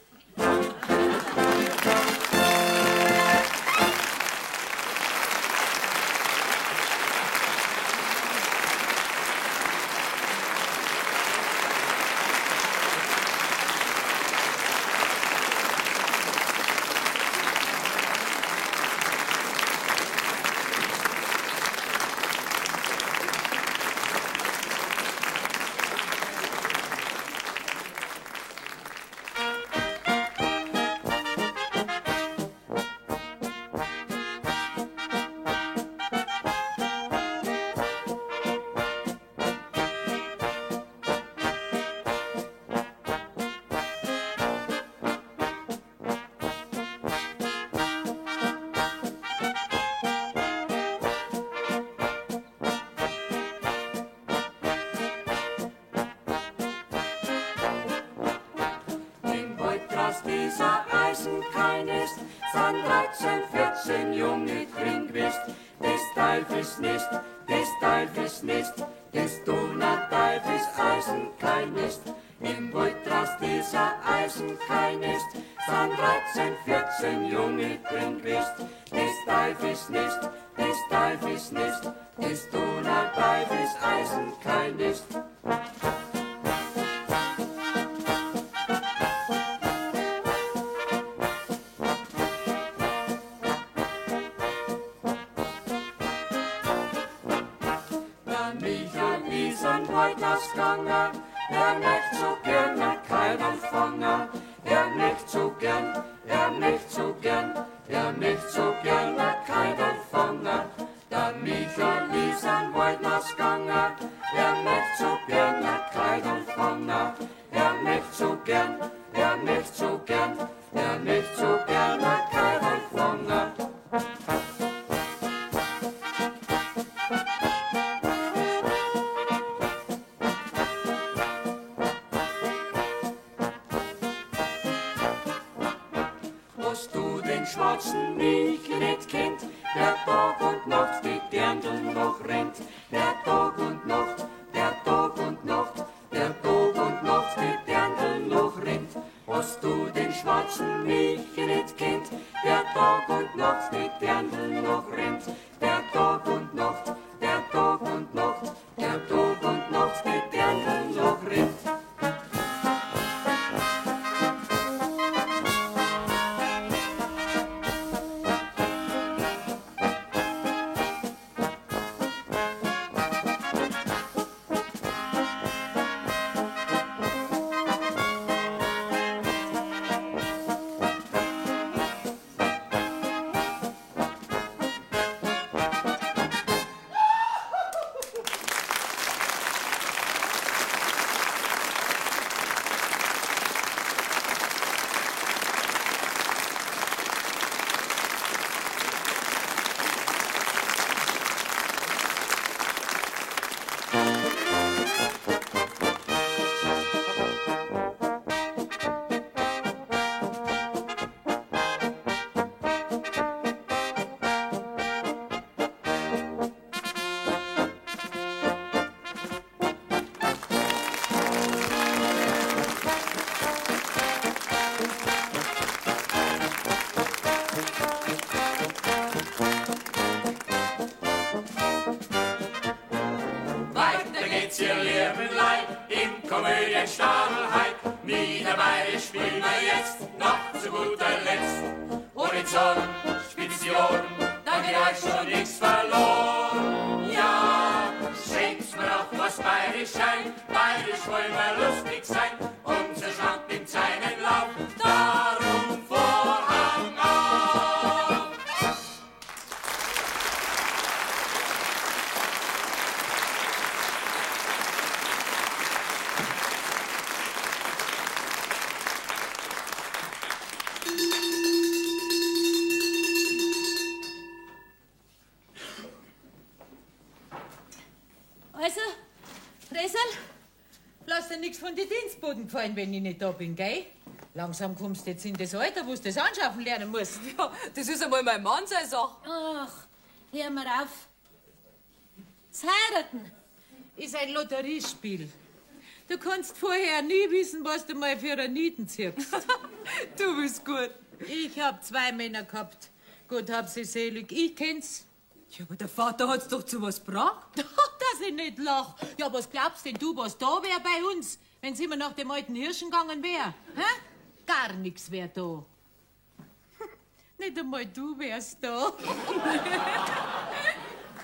Dieser Eisen kein ist, sind 13, 14 junge Kringwist. Des Teufels Nest, des Teufels Nest, des Donauteufels Eisen kein ist. Im Wald draus dieser Eisen kein ist, sind 13, 14 junge Kringwist. Des Teufels Nest, des Teufels Nest, des Donauteufels Eisen kein ist. Er möcht so gern a Keidel fangen, er möcht so gern, er möcht so gern, er möcht so gern a Keidel fangen. Der Michael ist an Waldnass gegangen, er möcht so gern a Keidel fangen, er möcht so gern, er möcht so gern, er möcht so gern a Keidel fangen. hast du den schwarzen Michel nicht kennt, der Tag und Nacht die Dirndl noch rennt, der Tag und Nacht, der Tag und Nacht, der Tag und Nacht die Dirndl noch rennt. Hast du den schwarzen Michel nicht kennt, der Tag und Nacht die Dirndl noch rennt, der Tag und Nacht, der Tag und Nacht, der Tag und Nacht die Dirndl noch rennt. Komödienstadelheit, mit dabei spielen wir jetzt noch zu guter Letzt. Horizont, spitz die Ohren, da geht euch schon nichts verloren. Ja, schenkt's mir noch was bayerisch ein, bayerisch wollen wir lustig sein. Unser Schrank nimmt seinen Lauf, darum Vorhang auf. Also, Resel, lass dir nichts von den Dienstboten gefallen, wenn ich nicht da bin, gell? Langsam kommst du jetzt in das Alter, wo du das anschaffen lernen musst. Ja, das ist einmal mein Mann seine Sache. Ach, hör mal auf. Das Heiraten ist ein Lotteriespiel. Du kannst vorher nie wissen, was du mal für einen Nieten ziehst. Du bist gut. Ich hab 2 Männer gehabt. Gott hab sie selig. Ich kenn's. Ja, aber der Vater hat's doch zu was gebracht. Dass ich nicht lach. Ja, was glaubst denn du, was da wär bei uns, wenn's immer nach dem alten Hirschen gegangen wär? Hä? Gar nix wär da. Nicht einmal du wärst da.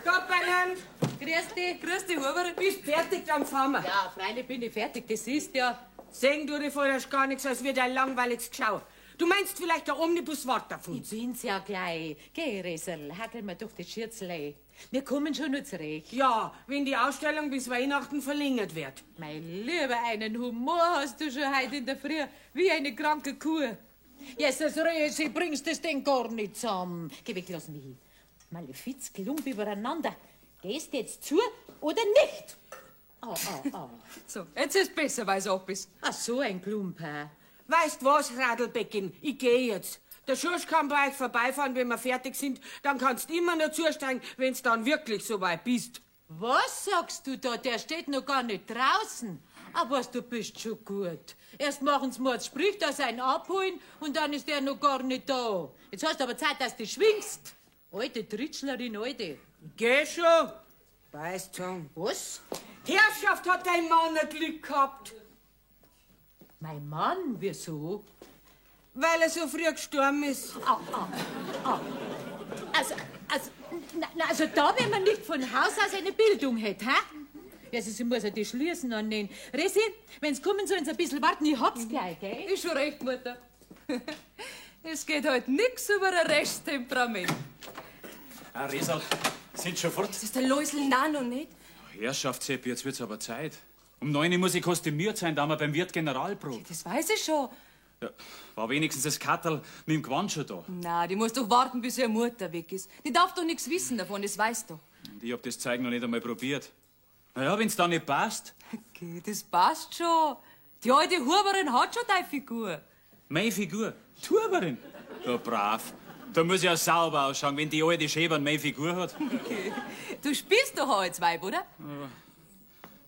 Gottbeinen! Grüß dich. Grüß dich, Huber. Bist fertig, dann fahren wir. Ja, freilich bin ich fertig, das ist ja. Sehen du dir vorher gar nichts, als wird ein langweiliges Geschau. Du meinst vielleicht der Omnibus wartet auf uns? Ich bin's ja gleich. Geh, Resel, hackel mir doch das Schürzel ein. Wir kommen schon noch zurecht. Ja, wenn die Ausstellung bis Weihnachten verlängert wird. Mein Lieber, einen Humor hast du schon heute in der Früh, wie eine kranke Kuh. Jesus, Resi, bringst das denn gar nicht zusammen. Geh weg, lass mich hin. Malefiz, Klump übereinander. Gehst jetzt zu oder nicht? So, jetzt ist besser, weil's ab ist. Ach, so ein Klump, hä? Weißt was, Radlbeckin, ich geh jetzt. Der Schorsch kann bei euch vorbeifahren, wenn wir fertig sind. Dann kannst du immer noch zusteigen, wenn's dann wirklich so weit bist. Was sagst du da? Der steht noch gar nicht draußen. Aber du bist schon gut. Erst machen's Mordsprich, dass sie ihn abholen und dann ist er noch gar nicht da. Jetzt hast du aber Zeit, dass du schwingst. Alte Tritschlerin, alte. Geh schon. Weißt schon. Was? Die Herrschaft hat dein Mann ein Glück gehabt. Mein Mann, wieso? Weil er so früh gestorben ist. Also da, wenn man nicht von Haus aus eine Bildung hätte, hä? Also, sie muss ja die Schließen annehmen. Resi, wenn's kommen, sollen sie ein bisschen warten, ich hab's gleich, gell? Ist schon recht, Mutter. Es geht heute nix über ein Resttemperament. Resal, sind schon fort? Das ist der Läusel noch nicht. Herrschaft, Seppi, jetzt wird's aber Zeit. Um 9 Uhr muss ich kostümiert sein, da wir beim Wirt Generalprobe. Das weiß ich schon. Ja, war wenigstens das Katterl mit dem Gewand schon da. Na, die muss doch warten, bis ihre Mutter weg ist. Die darf doch nichts wissen davon, das weißt du. Und ich hab das Zeug noch nicht einmal probiert. Naja, wenn's da nicht passt. Okay, das passt schon. Die alte Huberin hat schon deine Figur. Meine Figur? Die Huberin? Ja, brav. Da muss ja sauber ausschauen, wenn die alte Schäbern meine Figur hat. Okay. Du spielst doch auch als Weib, oder? Ja,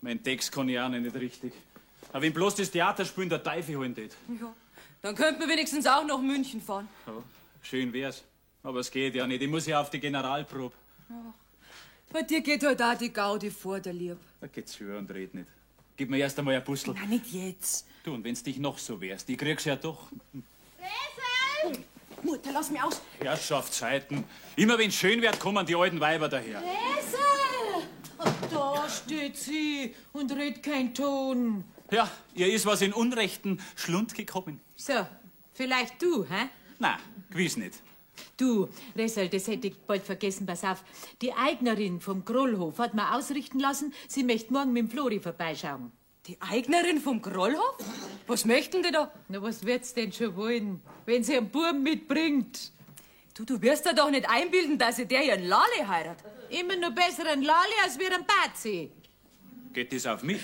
mein Text kann ich auch nicht richtig. Aber wenn bloß das Theaterspielen der Teufel holen tät. Ja. Dann könnten wir wenigstens auch nach München fahren. Ja, schön wär's. Aber es geht ja nicht. Ich muss ja auf die Generalprobe. Ja. Bei dir geht halt auch die Gaudi vor, der Lieb. Da geht's höher und red nicht. Gib mir erst einmal ein Puzzle. Nein, nicht jetzt. Du, und wenn's dich noch so wärst, ich krieg's ja doch. Wesel! Mutter, lass mich aus. Herrschaftszeiten. Immer wenn's schön wird, kommen die alten Weiber daher. Wesel! Da steht sie und redet kein Ton. Ja, ihr ist was in unrechten Schlund gekommen. So, vielleicht du, hä? Na, gewiss nicht. Du, Ressel, das hätte ich bald vergessen, pass auf. Die Eignerin vom Grollhof hat mir ausrichten lassen, sie möchte morgen mit dem Flori vorbeischauen. Die Eignerin vom Grollhof? Was möchten die da? Na, was wird's denn schon wollen, wenn sie einen Buben mitbringt? Du wirst dir doch nicht einbilden, dass sie der ihren Lale heiratet. Immer noch besseren Lale als wir einen Bazi. Geht das auf mich?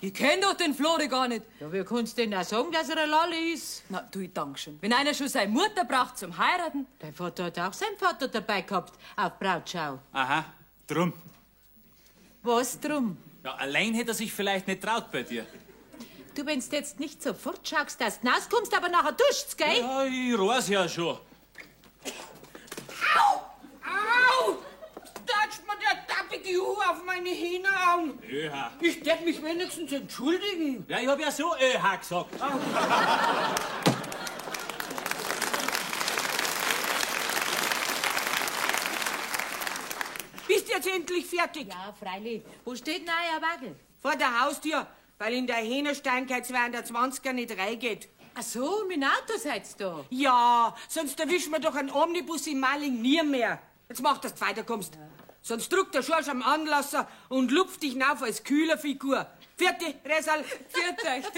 Ich kenn doch den Flori gar nicht. Ja, wie kannst du denn auch sagen, dass er ein Lale ist? Na, du, ich dank schon. Wenn einer schon seine Mutter braucht zum Heiraten. Dein Vater hat auch seinen Vater dabei gehabt, auf Brautschau. Aha, drum. Was drum? Ja, allein hätte er sich vielleicht nicht traut bei dir. Du, wenn's jetzt nicht sofort schaust, dass du rauskommst, aber nachher duschst, gell? Ja, ich weiß ja schon. Au! Au! Tatscht mir der tappige Hu auf meine Hühneraugen. Öha. Ich darf mich wenigstens entschuldigen. Ja, ich hab ja so Öha gesagt. Bist jetzt endlich fertig? Ja, freilich. Wo steht denn euer Wagen? Vor der Haustür, weil in der Hähnerstein kein 220er nicht reingeht. Ach so, mit dem Auto seid's da? Ja, sonst erwischen wir doch einen Omnibus in Malling nie mehr. Jetzt mach, dass du weiterkommst. Sonst drückt der Schorsch am Anlasser und lupft dich auf als Kühlerfigur. Vierte, Resal. Vierte.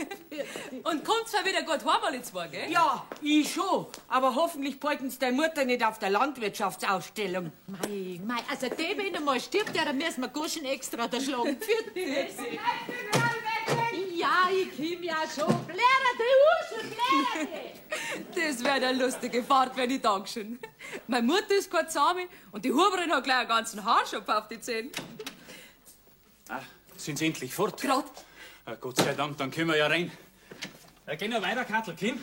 Und kommt zwar wieder gut heim, alle zwei, gell? Ja, ich schon. Aber hoffentlich behalten's deine Mutter nicht auf der Landwirtschaftsausstellung. Mei, also der, wenn einmal stirbt, dann müssen wir Goschen extra da schlagen. Vierte. Ja, ich komm ja schon. Blärerte, Ursel, blärerte. Das wäre eine lustige Fahrt, wenn ich Dankeschön. Meine Mutter ist keine Zahme und die Huberin hat gleich einen ganzen Haarschopf auf die Zähne. Ah, sind sie endlich fort? Grad. Gott sei Dank, dann können wir ja rein. Geh noch weiter, Kattel, komm.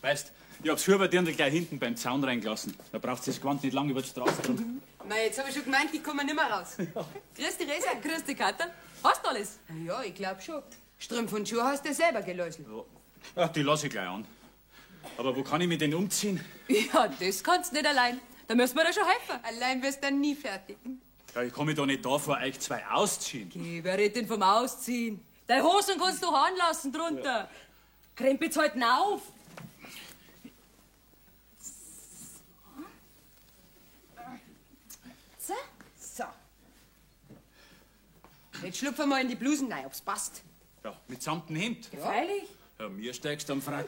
Weißt, ich hab's Huberdirndl gleich hinten beim Zaun reingelassen. Da braucht's das Gewand nicht lang über die Straße drum. Mei, jetzt hab ich schon gemeint, ich komme nicht mehr raus. Grüß dich, Resa. Grüß dich, Kater. Hast du alles? Ja, ich glaub schon. Strümpf und Schuhe hast du selber geläuselt. Ja, die lass ich gleich an. Aber wo kann ich mich denn umziehen? Ja, das kannst du nicht allein. Da müssen wir dir schon helfen. Allein wirst du dann nie fertig. Ja, ich kann mich doch nicht da vor euch zwei ausziehen. Wer redet denn vom Ausziehen? Deine Hosen kannst du anlassen drunter. Ja. Krempelt's halt auf. So. So. Jetzt schlüpfen wir in die Blusen rein, ob's passt. Ja, mit samtem Hemd. Freilich. Ja, mir steigst am Frack.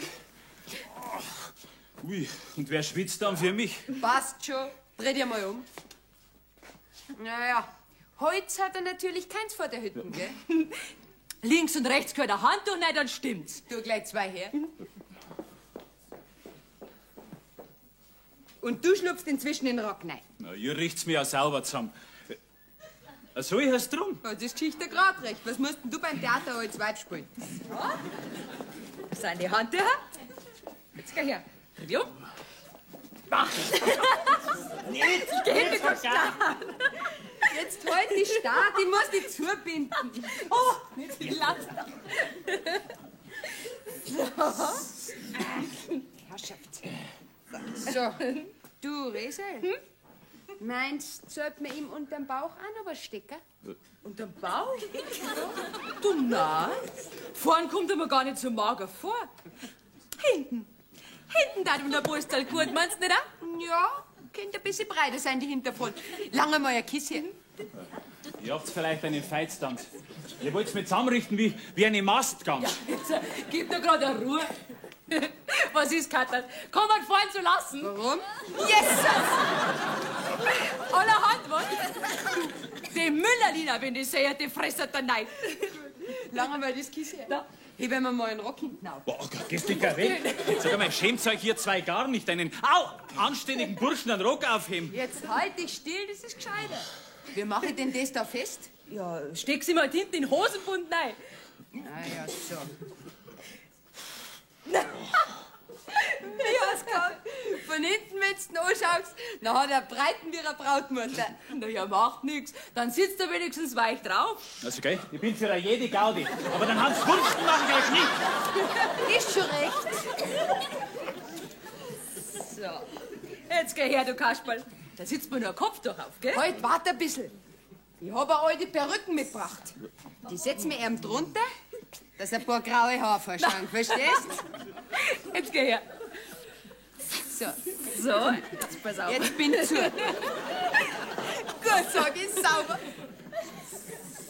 Ui, und wer schwitzt dann für mich? Passt schon. Dreh dir mal um. Naja, Holz hat er natürlich keins vor der Hütte, gell? Links und rechts gehört ein Handtuch, nein, dann stimmt's. Du gleich zwei her. Und du schlupfst inzwischen in den Rock rein. Na, ihr riecht's mir ja sauber zusammen. So, ich hast drum. Das ist Geschichte grad recht. Was musst denn du beim Theater als Weib spielen? So. Seine Handtücher. Jetzt geh her. Jo. Nicht, ich geh mit der Stab. Jetzt halt die stark, ich muss die zubinden. Oh, die Last. So. So, du, Resel. Meinst, sollte man ihm unterm Bauch auch noch was stecken? Unterm Bauch? Du, nein. Vorn kommt er mir gar nicht so mager vor. Hinten. Hinten da der Brustal gut, meinst du nicht auch? Ja, könnte ein bisschen breiter sein, die Hinterfront. Lange mal ein Kisschen. Ihr habt vielleicht einen Feitstanz. Ihr wollt's mit zusammenrichten wie eine Mastgans. Ja, jetzt gib dir gerade eine Ruhe. Was ist, Katal? Komm mal fallen zu lassen. Warum? Yes! Allerhand, was? Die Müllerlina, wenn die sehe, die fresst der Neid. Lange mal das Kisschen. Da. heben wir mal einen Rock hinten auf. Boah, gehst du gar weg? Jetzt sag mal, schämt euch hier zwei gar nicht, einen anständigen Burschen einen Rock aufheben. Jetzt halt dich still, das ist gescheiter. Wie mache ich denn das da fest? Ja, steck sie mal hinten in den Hosenbund rein. Ah ja, so. Wie hast du gehabt? Von hinten, wenn du ihn anschaust, dann hat er Breiten wie eine Brautmutter. Na ja, macht nix. Dann sitzt er wenigstens weich drauf. Also, gell, ich bin für jede Gaudi. Aber dann Hans Kunsten mache ich euch nicht. Ist schon recht. So, jetzt geh her, du Kasperl. Da sitzt mir nur ein Kopf doch auf, gell? Halt, warte ein bisschen. Ich habe eine alte Perücken mitgebracht. Die setzen wir ihm drunter, dass ein paar graue Haare verschwanden, verstehst? Jetzt geh her. So. So, jetzt pass auf. Jetzt bin ich zu. Gut, sag ich, sauber.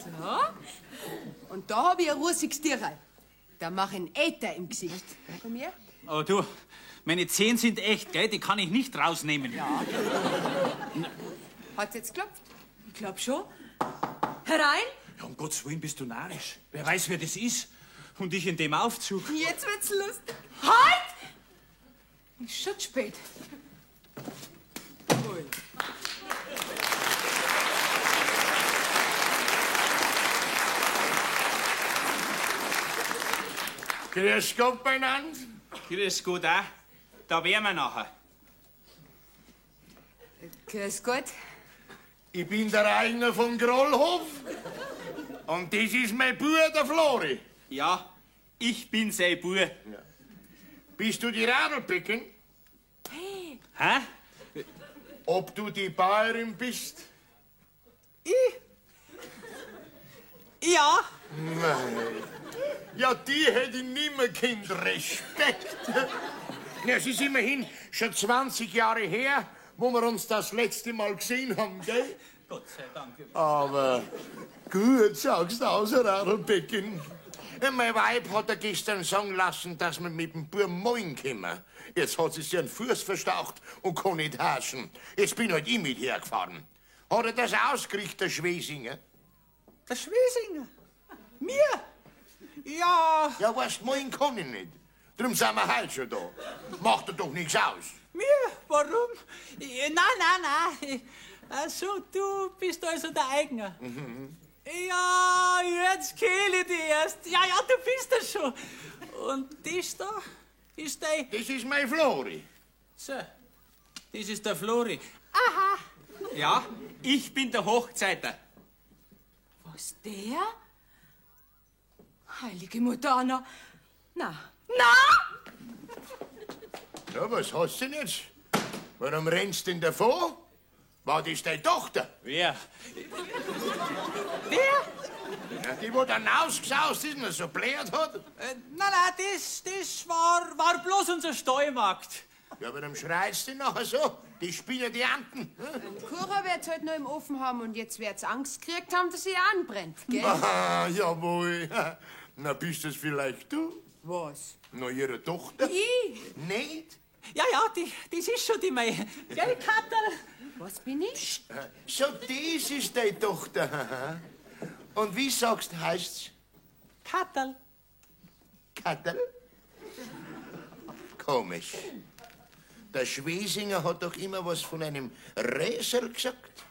So. Und da habe ich ein russiges Tierl. Da mache ich einen Äther im Gesicht. Komm her. Aber du, meine Zehen sind echt, gell? Die kann ich nicht rausnehmen. Ja. Hat's jetzt geklappt? Ich glaub schon. Herein? Ja, um Gottes Willen bist du narrisch. Wer weiß, wer das ist? Und ich in dem Aufzug. Jetzt wird's lustig. Halt! Ist schon spät. Ui. Grüß Gott beieinander. Grüß Gott auch. Da wären wir nachher. Grüß Gott. Ich bin der Eigner von Grollhof. Und das ist mein Bub, der Flori. Ja, ich bin sein Bub. Ja. Bist du die Radlbecken? Hey. Hä? Ob du die Bäuerin bist? Ja. Nein. Ja, die hätte ich nimmer Kind Respekt. Ja, es ist immerhin schon 20 Jahre her, wo wir uns das letzte Mal gesehen haben, gell? Gott sei Dank. Aber gut, sagst du aus, Radlbecken. Mein Weib hat er gestern sagen lassen, dass wir mit dem Burm moin kommen. Jetzt hat sie sich einen Fuß verstaucht und kann nicht haschen. Jetzt bin halt ich mit hergefahren. Hat er das ausgerichtet, der Schwesinger? Der Schwesinger? Mir? Ja. Ja, weißt du, moin kann ich nicht. Drum sind wir heute schon da. Macht er doch nichts aus. Mir? Warum? Nein. Also, du bist also der Eigner. Mhm. Ja, jetzt kehle ich dich erst. Ja, du bist das schon. Und das da ist dein... Das ist mein Flori. So, das ist der Flori. Aha. Ja, ich bin der Hochzeiter. Was, der? Heilige Mutter Anna. Na. Ja, was hast du denn jetzt? Warum rennst du denn davon? War das deine Tochter? Wer? Ja, die, wo dann ausgesaust ist und so bläht hat? Nein, das war bloß unser Stallmarkt. Ja, aber dann schreist du nachher so. Die spinnen die Anten. Ein Kuchen wird's heute noch im Ofen haben und jetzt wird's Angst gekriegt haben, dass sie anbrennt, gell? Aha, jawohl. Na, bist das vielleicht du? Was? Na, ihre Tochter? Ich? Nicht? Ja, das ist schon die meine. Gell, Katterl? Was bin ich? So, das ist deine Tochter. Und wie sagst du, heißt's? Katterl. Katterl? Komisch. Der Schwesinger hat doch immer was von einem Räsel gesagt.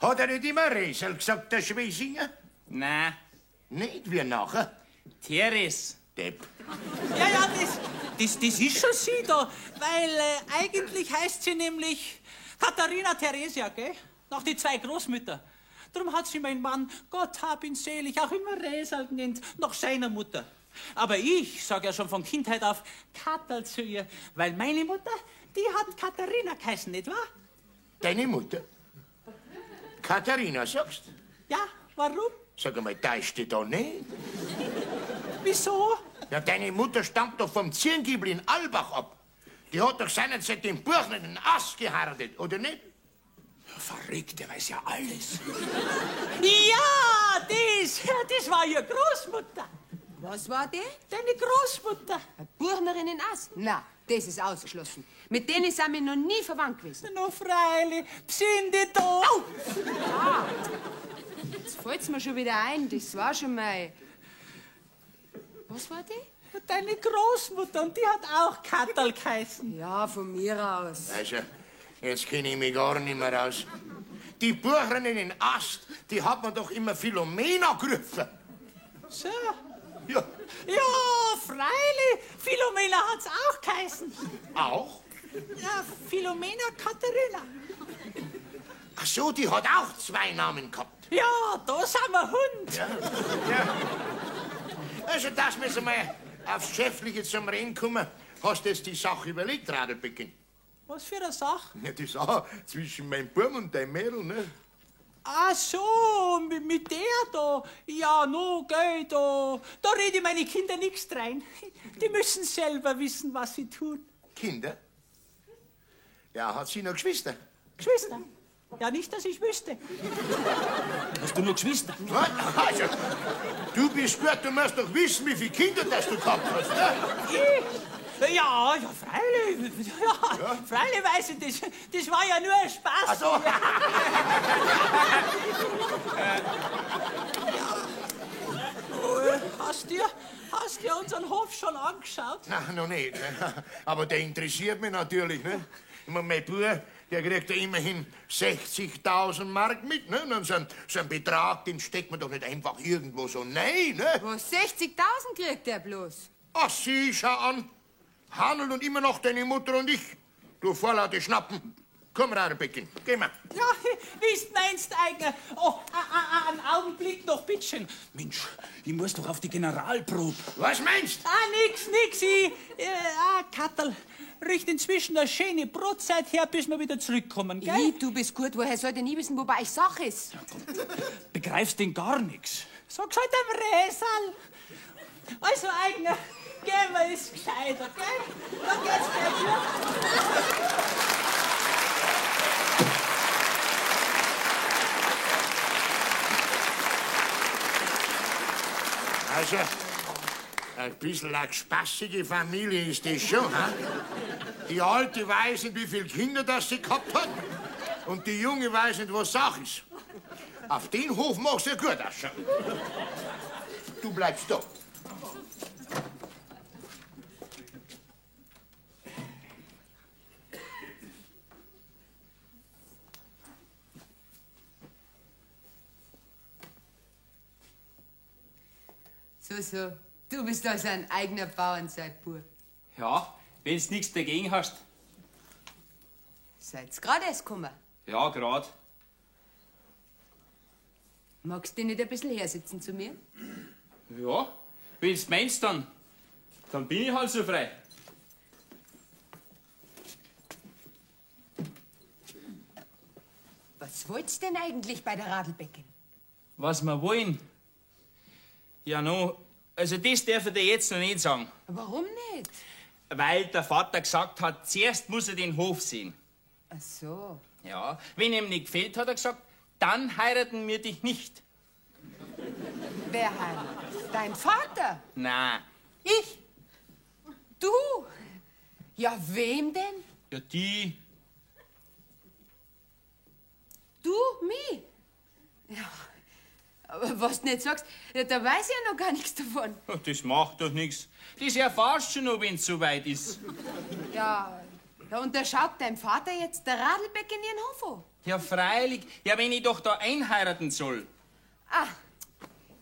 Hat er nicht immer Räsel gesagt, der Schwesinger? Nein. Nicht wie nachher? Teres. Depp. Ja, das ist schon sie da. Weil eigentlich heißt sie nämlich Katharina Theresia, gell? Nach die zwei Großmütter. Darum hat sie mein Mann, Gott hab ihn selig, auch immer Räsel genannt, nach seiner Mutter. Aber ich sag ja schon von Kindheit auf Katterl zu ihr, weil meine Mutter, die hat Katharina geheißen, nicht wahr? Deine Mutter? Katharina, sagst du? Ja, warum? Sag einmal, täuscht dich da nicht? Wieso? Ja, deine Mutter stammt doch vom Zirngiebel in Albach ab. Die hat doch seinerzeit den Buchner den Ast geheiratet, oder nicht? Ja, verrückt, der weiß ja alles. Ja, das war ihre Großmutter. Was war die? Deine Großmutter. Eine Buchnerin in Ass? Na, das ist ausgeschlossen. Mit denen sind wir noch nie verwandt gewesen. Na, freilich. Bsinde da. Au! Jetzt fällt's mir schon wieder ein. Das war schon mal... Was war die? Deine Großmutter, und die hat auch Katterl geheißen. Ja, von mir aus. Also, jetzt kenne ich mich gar nicht mehr aus. Die Bucherin in Ast, die hat man doch immer Philomena gerufen. So. Ja. Ja, freilich. Philomena hat's auch geheißen. Auch? Ja, Philomena Katharina. Ach so, die hat auch 2 Namen gehabt. Ja, da sind wir Hund. Ja. Also, dass wir jetzt mal aufs Schäffliche zum Reden kommen, hast du jetzt die Sache überlegt, Radelbecken? Was für eine Sache? Ja, die Sache zwischen meinem Burm und deinem Mädel, ne? Ach so, mit der da. Ja, no, gell, da rede ich meine Kinder nichts rein. Die müssen selber wissen, was sie tun. Kinder? Ja, hat sie noch Geschwister? Geschwister? Ja, nicht, dass ich wüsste. Hast du noch Geschwister? Was? Also, du bist gut, du musst doch wissen, wie viele Kinder das du gehabt hast, ne? Ja, freilich. Ja, freilich weiß ich das. Das war ja nur ein Spaß. Ach so. Hast dir unseren Hof schon angeschaut? Nein, noch nicht. Ne? Aber der interessiert mich natürlich, ne? Ich meine, mein Bub, der kriegt ja immerhin 60.000 Mark mit, ne? Und so ein Betrag, den steckt man doch nicht einfach irgendwo so rein, ne? Was, 60.000 kriegt der bloß? Ach, sieh, schau an. Handeln und immer noch deine Mutter und ich. Du vorlaute Schnappen. Komm, Radebecken, geh mal. Ja, wie du meinst, Eigner. Oh, einen Augenblick noch, bitteschön. Mensch, ich muss doch auf die Generalprobe. Was meinst? Nix. Katterl, riecht inzwischen eine schöne Brotzeit her, bis wir wieder zurückkommen, gell? Du bist gut, woher soll denn nie wissen, wo bei euch Sache ist? Begreifst denn gar nichts? Sag's halt am Räsal. Also, Eigner, gehen wir ist gescheiter, gell? Dann geht's gleich los. Also, ein bisschen eine spaßige Familie ist das schon, ha? Die Alte weiß nicht, wie viele Kinder das sie gehabt hat. Und die Junge weiß nicht, was Sache ist. Auf den Hof machst du ja gut ausschauen. Du bleibst da. So, du bist also ein eigener Bauernseitbur. Ja, wenn's nichts dagegen hast. Seid's gerade erst gekommen? Ja, grad. Magst du nicht ein bisschen hersitzen zu mir? Ja, wenn's meinst dann bin ich halt so frei. Was wollt's denn eigentlich bei der Radlbecken? Was wir wollen? Ja, no, also das darf ich dir jetzt noch nicht sagen. Warum nicht? Weil der Vater gesagt hat, zuerst muss er den Hof sehen. Ach so. Ja, wenn ihm nicht gefällt, hat er gesagt, dann heiraten wir dich nicht. Wer heiratet? Dein Vater? Na, Ich? Du? Ja, wem denn? ja, die. Du? Mich? Ja, aber was du nicht sagst, ja, da weiß ich ja noch gar nichts davon. Oh, das macht doch nichts. Das erfahrst du schon noch, wenn's so weit ist. Ja, und da schaut dein Vater jetzt der Radlbeck in ihren Hof an. Ja, freilich. Ja, wenn ich doch da einheiraten soll. Ah,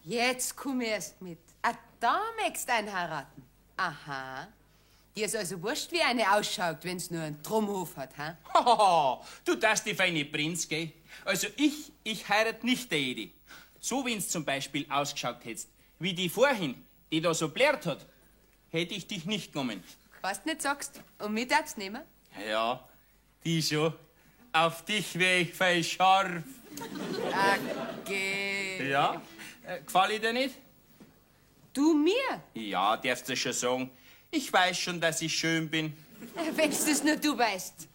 jetzt komm ich erst mit. Ah, da möchtest du einheiraten. Aha. Dir ist also wurscht, wie eine ausschaut, wenn's nur einen Trumhof hat, ha? Haha, du darfst die feine Prinz, gell? Also ich heirat nicht der Edi. So wenn's zum Beispiel ausgeschaut hättest, wie die vorhin, die da so blärt hat, hätte ich dich nicht genommen. Was du nicht sagst, und mich darfst nehmen? Ja, die schon. Auf dich wär ich fein scharf. Okay. Ja? Gefall ich dir nicht? Du mir? Ja, darfst du schon sagen. Ich weiß schon, dass ich schön bin. Wenn's das nur du weißt.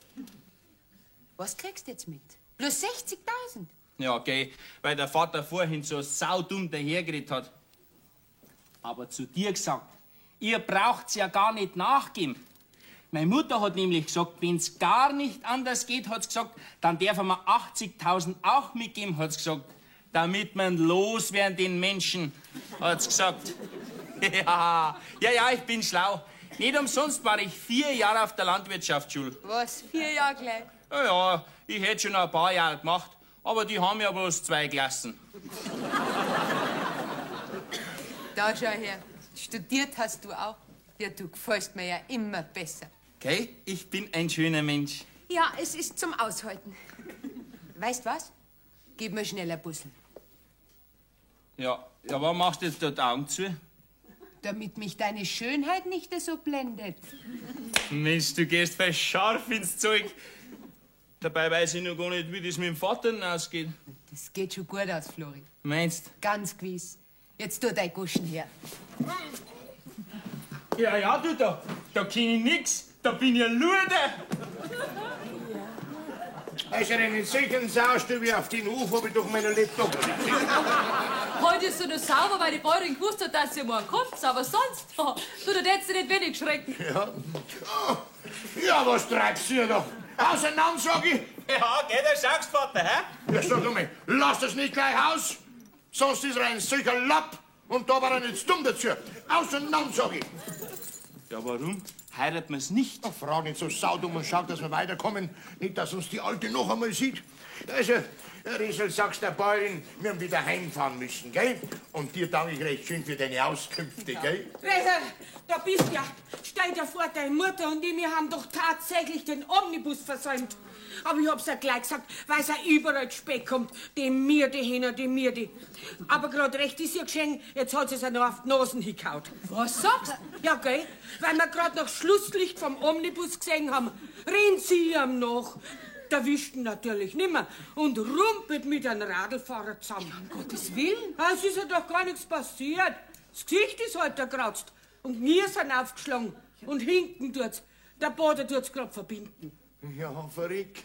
Was kriegst du jetzt mit? Bloß 60.000? Ja, gell, weil der Vater vorhin so saudumm dahergeredet hat. Aber zu dir gesagt, ihr braucht's ja gar nicht nachgeben. Meine Mutter hat nämlich gesagt, wenn's gar nicht anders geht, hat's gesagt, dann darf man 80.000 auch mitgeben, hat's gesagt. Damit man loswerden den Menschen, hat's gesagt. Ja, ich bin schlau. Nicht umsonst war ich 4 Jahre auf der Landwirtschaftsschule. Was, 4 Jahre gleich? Ja, ich hätte schon noch ein paar Jahre gemacht, aber die haben ja bloß 2 gelassen. Da schau her. Studiert hast du auch. Ja, du gefällst mir ja immer besser. Okay, ich bin ein schöner Mensch. Ja, es ist zum Aushalten. Weißt was? Gib mir schnell ein Bussel. Ja, warum machst du jetzt da die Augen zu? Damit mich deine Schönheit nicht so blendet. Mensch, du gehst voll scharf ins Zeug. Dabei weiß ich noch gar nicht, wie das mit dem Vater ausgeht. Das geht schon gut aus, Flori. Meinst? Ganz gewiss. Jetzt tu dein Guschen her. Ja, du, da kenn ich nix. Da bin ich ein Luder. Also einen solchen Saustück wie auf den Hof hab ich doch meiner Laptop nicht. Heute ist so nur sauber, weil die Bäuerin gewusst hat, dass ihr morgen kommt. Aber sonst, du, da hättest du nicht wenig schrecken. Ja. Ja, was treibst du da? Auseinander, sag ich. Ja, geh, da schaust, Vater, hä? Ja, sag mal, lass das nicht gleich aus. Sonst ist er ein solcher Lapp und da war er nicht dumm dazu. Auseinander, sag ich. Ja, warum? Heiraten wir's nicht? Ach, frag nicht so saudumm und schau, dass wir weiterkommen. Nicht, dass uns die Alte noch einmal sieht. Also, Riesel, sagst der Bäuerin, wir haben wieder heimfahren müssen, gell? Und dir danke ich recht schön für deine Auskünfte, gell? Riesel, da bist ja. Stell dir vor, deine Mutter und ich, wir haben doch tatsächlich den Omnibus versäumt. Aber ich hab's ja gleich gesagt, weil's ja überall zu spät kommt. Die Mirde hin und die Mirde. Aber grad recht ist ihr geschehen, jetzt hat sie's ja noch auf die Nasen hingehauen. Was sagst du? Ja, gell? Weil wir grad noch Schlusslicht vom Omnibus gesehen haben. Rennt sie ihm noch. Der wischt ihn natürlich nimmer und rumpelt mit einem Radlfahrer zusammen. Um Gottes Willen. Es ist ja doch gar nichts passiert. Das Gesicht ist halt gekratzt. Und wir sind aufgeschlagen. Und hinten tut's. Der Bader tut's grad verbinden. Ja, verrückt.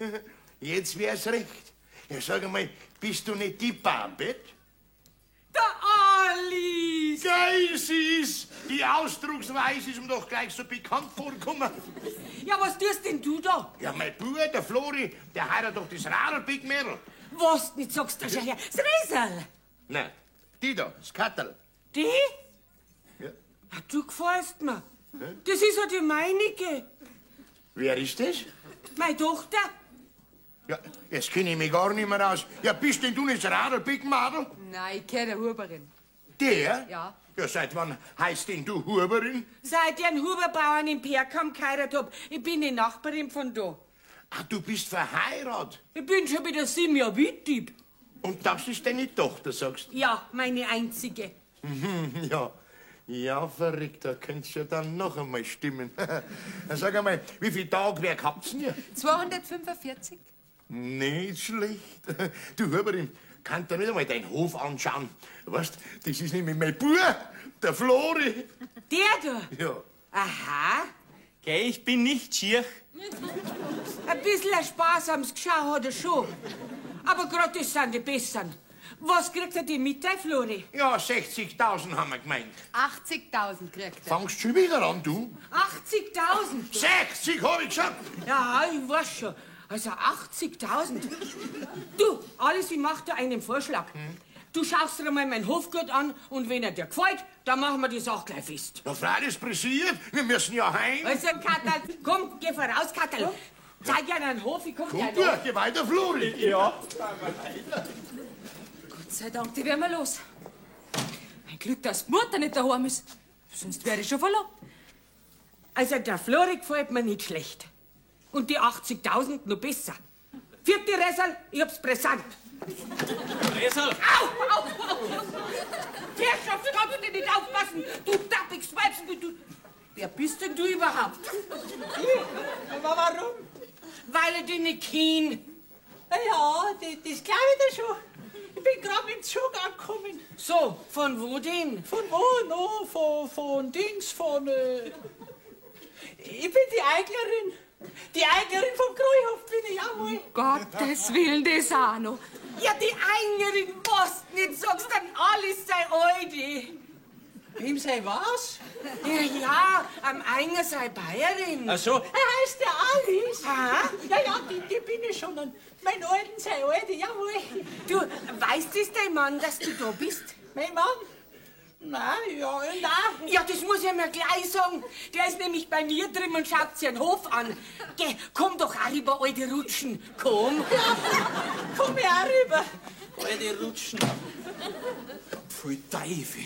Jetzt wär's recht. Ja, sag mal, bist du nicht die Barbet? Der Alice! Geil, sie ist. Die Ausdrucksweise ist ihm doch gleich so bekannt vorgekommen. Ja, was tust denn du da? Ja, mein Bruder, der Flori, der heiratet doch das Radl-Big-Mädel. Was nicht sagst du schon her? Das Riesel! Nein, die da, das Katterl. Die? Ja. Du gefällst mir. Das ist ja die meinige. Wer ist das? Meine Tochter. Ja, jetzt kenn ich mich gar nicht mehr aus. Ja, bist denn du nicht das Radl-Big-Mädel? Nein, ich kenne der Huberin. Der? Ja. Ja, seit wann heißt denn du Huberin? Seit ich einen Huberbauern im Perkam geheiratet hab. Ich bin die Nachbarin von da. Ah, du bist verheiratet. Ich bin schon wieder 7 Jahre wittig. Und das ist deine Tochter, sagst du? Ja, meine einzige. Ja. Ja, verrückt, da könnt's ja dann noch einmal stimmen. Sag einmal, wie viel Tagwerk habt's denn ihr? 245. Nicht schlecht. Du, Huberin, kannst du nicht einmal deinen Hof anschauen? Weißt, das ist nämlich mein Bub, der Flori. Der da? Ja. Aha. Gell, ich bin nicht schier. Ein bisschen ein sparsames Geschau hat er schon. Aber grad das sind die Besseren. Was kriegt er denn mit, Flori? Ja, 60.000 haben wir gemeint. 80.000 kriegt er. Fangst du schon wieder an, du? 80.000? 60, hab ich gesagt. Ja, ich weiß schon. Also 80.000. Du, Alice, ich mach dir einen Vorschlag. Du schaust dir mal meinen Hofgut an und wenn er dir gefällt, dann machen wir die Sache gleich fest. Ja, freilich, ist pressiert. Wir müssen ja heim. Also, Katterl, komm, geh voraus, Katterl. Zeig dir einen Hof, ich komm Komm, gleich du, nach. geh weiter, Flori. Ja. Gott sei Dank, die werden wir los. Mein Glück, dass die Mutter nicht daheim ist. Sonst wäre ich schon verlobt. Also, der Flori gefällt mir nicht schlecht. Und die 80.000 noch besser. Vierte Ressel, ich hab's brisant. Resel! Au, au, au! Herrschaft, kannst du nicht aufpassen? Du tappiges Weibsen, du... Wer bist denn du überhaupt? Aber warum? Weil ich dich nicht kenn. Ja, das glaube ich dir schon. Ich bin gerade mit dem Zug angekommen. So, von wo denn? Von wo? No, von Dings, Ich bin die Eiglerin. Die Eiglerin vom Kruihof bin ich, jawohl. Gottes Willen, das auch noch. Ja, die Eiglerin, was nicht sagst, dann alles sei Alte. Wem sei was? Ja, am Einger sei Bayerin. Ach so. Er heißt der Alice. Aha. Ja, die bin ich schon. Und mein Alten sei Alte, jawohl. Du, weißt es dein Mann, dass du da bist? Mein Mann? Nein. Ja, das muss ich mir gleich sagen. Der ist nämlich bei mir drin und schaut sich den Hof an. Geh, komm doch auch rüber, alte Rutschen. Komm. Komm her rüber, alte Rutschen. Pfui Teufel.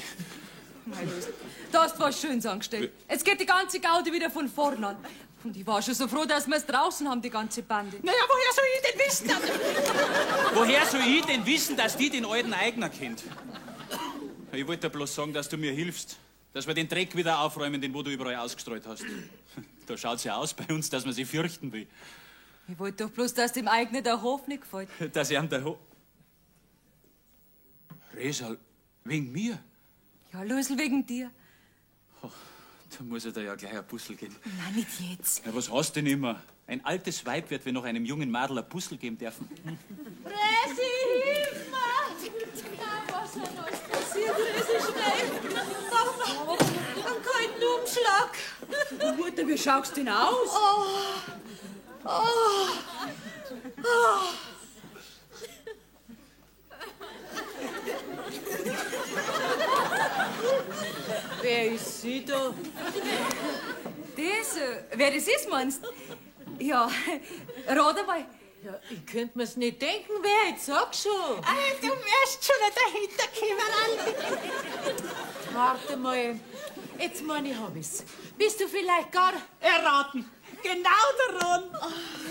Da hast du was Schönes angestellt. Jetzt geht die ganze Gaude wieder von vorn an. Und ich war schon so froh, dass wir es draußen haben, die ganze Bande. Naja, woher soll ich denn wissen? Woher soll ich denn wissen, dass die den alten Eigner kennt? Ich wollte dir bloß sagen, dass du mir hilfst. Dass wir den Dreck wieder aufräumen, den wo du überall ausgestreut hast. Da schaut's ja aus bei uns, dass man sie fürchten will. Ich wollte doch bloß, dass dem Eigner der Hof nicht gefällt. Dass ihm der Hof... Resal, wegen mir? Ja, Lösel, wegen dir. Oh, da muss er da ja gleich ein Puzzle geben. Nein, nicht jetzt. Ja, was hast du denn immer? Ein altes Weib wird wir noch einem jungen Madel ein Puzzle geben dürfen. Resi, hilf mir! Was ist alles passiert? Resi, schnell! Einen kalten Umschlag! Mutter, wie schaust du denn aus? Wer ist sie da? Wer das ist, meinst du? Ja, rat einmal. Ja, ich könnte mir's nicht denken, wer jetzt, sag schon. Du wirst schon dahinter kommen. Warte mal, jetzt meine ich, hab ich's. Bist du vielleicht gar erraten? Genau daran.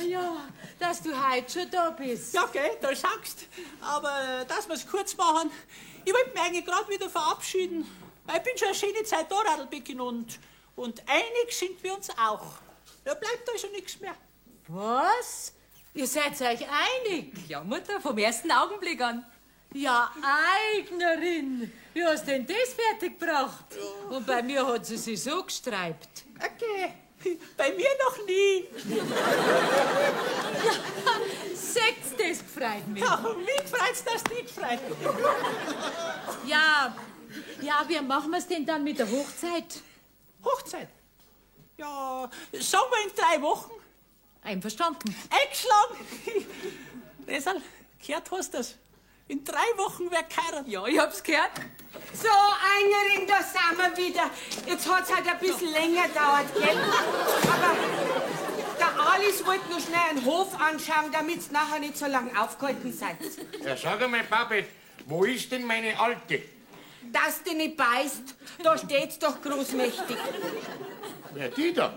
Ja, dass du heute schon da bist. Ja, gell, da sagst. Aber dass wir's kurz machen, ich wollte mich eigentlich gerade wieder verabschieden. Ich bin schon eine schöne Zeit da, Radlbecken, und einig sind wir uns auch. Da bleibt also nichts mehr. Was? Ihr seid euch einig? Ja, Mutter, vom ersten Augenblick an. Ja, Eignerin. Wie hast denn das fertiggebracht? Ja. Und bei mir hat sie sich so gestreibt. Okay, bei mir noch nie. Seht's, das gefreut mich. Ja, mich freut's, dass dich freut. Ja, wie machen wir's denn dann mit der Hochzeit? Hochzeit? Ja, sagen wir in 3 Wochen. Einverstanden. Eingeschlagen. Resal, gehört hast du das? In 3 Wochen wird geheiratet. Ja, ich hab's gehört. So, Eignerin, da sind wir wieder. Jetzt hat's halt ein bisschen länger gedauert, gell? Aber der Alice wollte nur schnell einen Hof anschauen, damit's nachher nicht so lang aufgehalten seid. Ja, sag einmal, Papi, wo ist denn meine Alte? Dass die nicht beißt, da steht's doch großmächtig. Wer die da?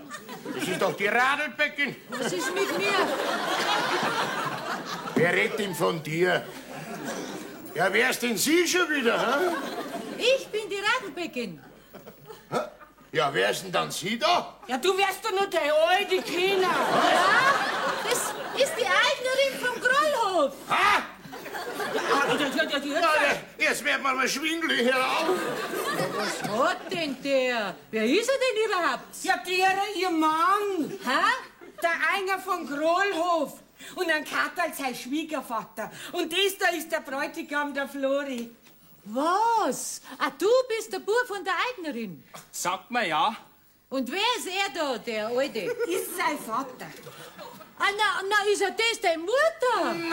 Das ist doch die Radlbecken. Was ist mit mir? Wer redet denn von dir? Ja, wer ist denn Sie schon wieder, hä? Ich bin die Radlbecken. Ja, wer ist denn dann Sie da? Ja, du wärst doch nur der alte Kinder. Ja, das ist die Eignerin vom Grollhof. Ha? Jetzt wird man mal schwindelig, hör auf. Was hat denn der? Wer ist er denn überhaupt? Ja, der, ihr Mann. Hä? Der Einer von Grollhof. Und ein Katerl, sein Schwiegervater. Und das da ist der Bräutigam, der Flori. Was? Ah, du bist der Bub von der Eignerin. Sagt mir ja. Und wer ist er da, der Alte? Ist sein Vater. Ah, na, ist er das, deine Mutter? Nein!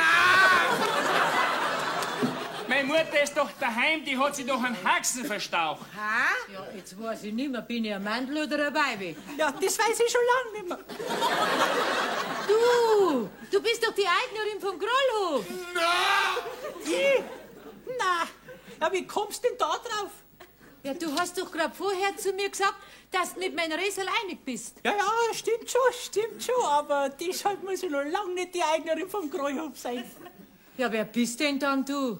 Meine Mutter ist doch daheim, die hat sich doch am Haxen verstaucht. Hä? Ja, jetzt weiß ich nicht mehr, bin ich ein Mandel oder ein Weibe? Ja, das weiß ich schon lange nicht mehr. Du bist doch die Eignerin vom Grollhof. Ich? Na, ja, wie kommst du denn da drauf? Ja, du hast doch gerade vorher zu mir gesagt, dass du mit meiner Resel einig bist. Ja, stimmt schon, aber deshalb muss ich noch lange nicht die Eignerin vom Grollhof sein. Ja, wer bist denn dann du?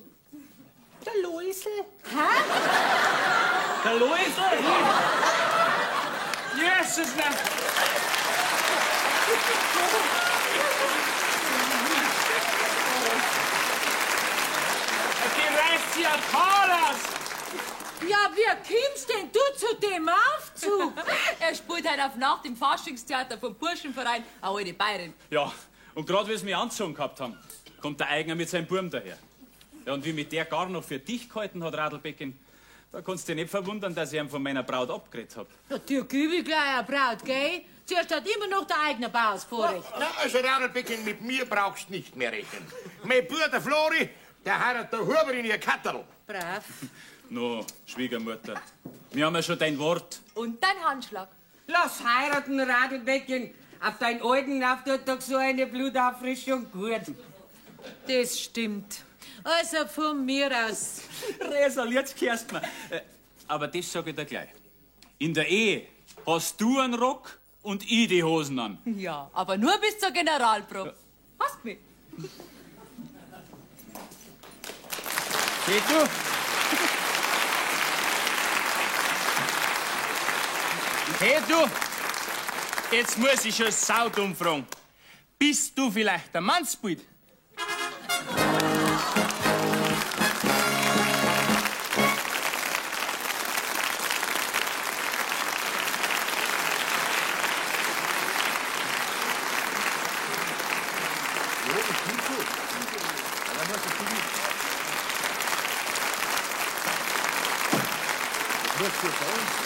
Der Loisel. Hä? Der Loisel? Jesus, na. Die reißt ja Talas. Ja, wie kommst denn du zu dem Aufzug? Er spielt heute auf Nacht im Faschingstheater vom Burschenverein eine alte Bayerin. Ja, und gerade wie sie mich angezogen gehabt haben, kommt der Eigner mit seinem Burm daher. Ja, und wie mit der gar noch für dich gehalten hat, Radlbecken, da kannst du dich nicht verwundern, dass ich ihn von meiner Braut abgeredet hab. Ja, dir gib ich gleich eine Braut, gell? Zuerst hat immer noch der eigene Bauers Vorrecht. Na, also Radlbecken, mit mir brauchst nicht mehr rechnen. Mein Bruder, der Flori, der heiratet der Huber in ihr Katterl. Brav. No, Schwiegermutter, wir haben ja schon dein Wort. Und dein Handschlag. Lass heiraten, Radlbäckchen. Auf deinen Alten auf tut doch so eine Blutauffrischung gut. Das stimmt. Also von mir aus. Resal, jetzt hörst du mir. Aber das sag ich dir gleich. In der Ehe hast du einen Rock und ich die Hosen an. Ja, aber nur bis zur Generalprobe. Hast mich. Seh du? Hey du, jetzt muss ich schon saudumm fragen. Bist du vielleicht der Mannsbild? Das wird für uns.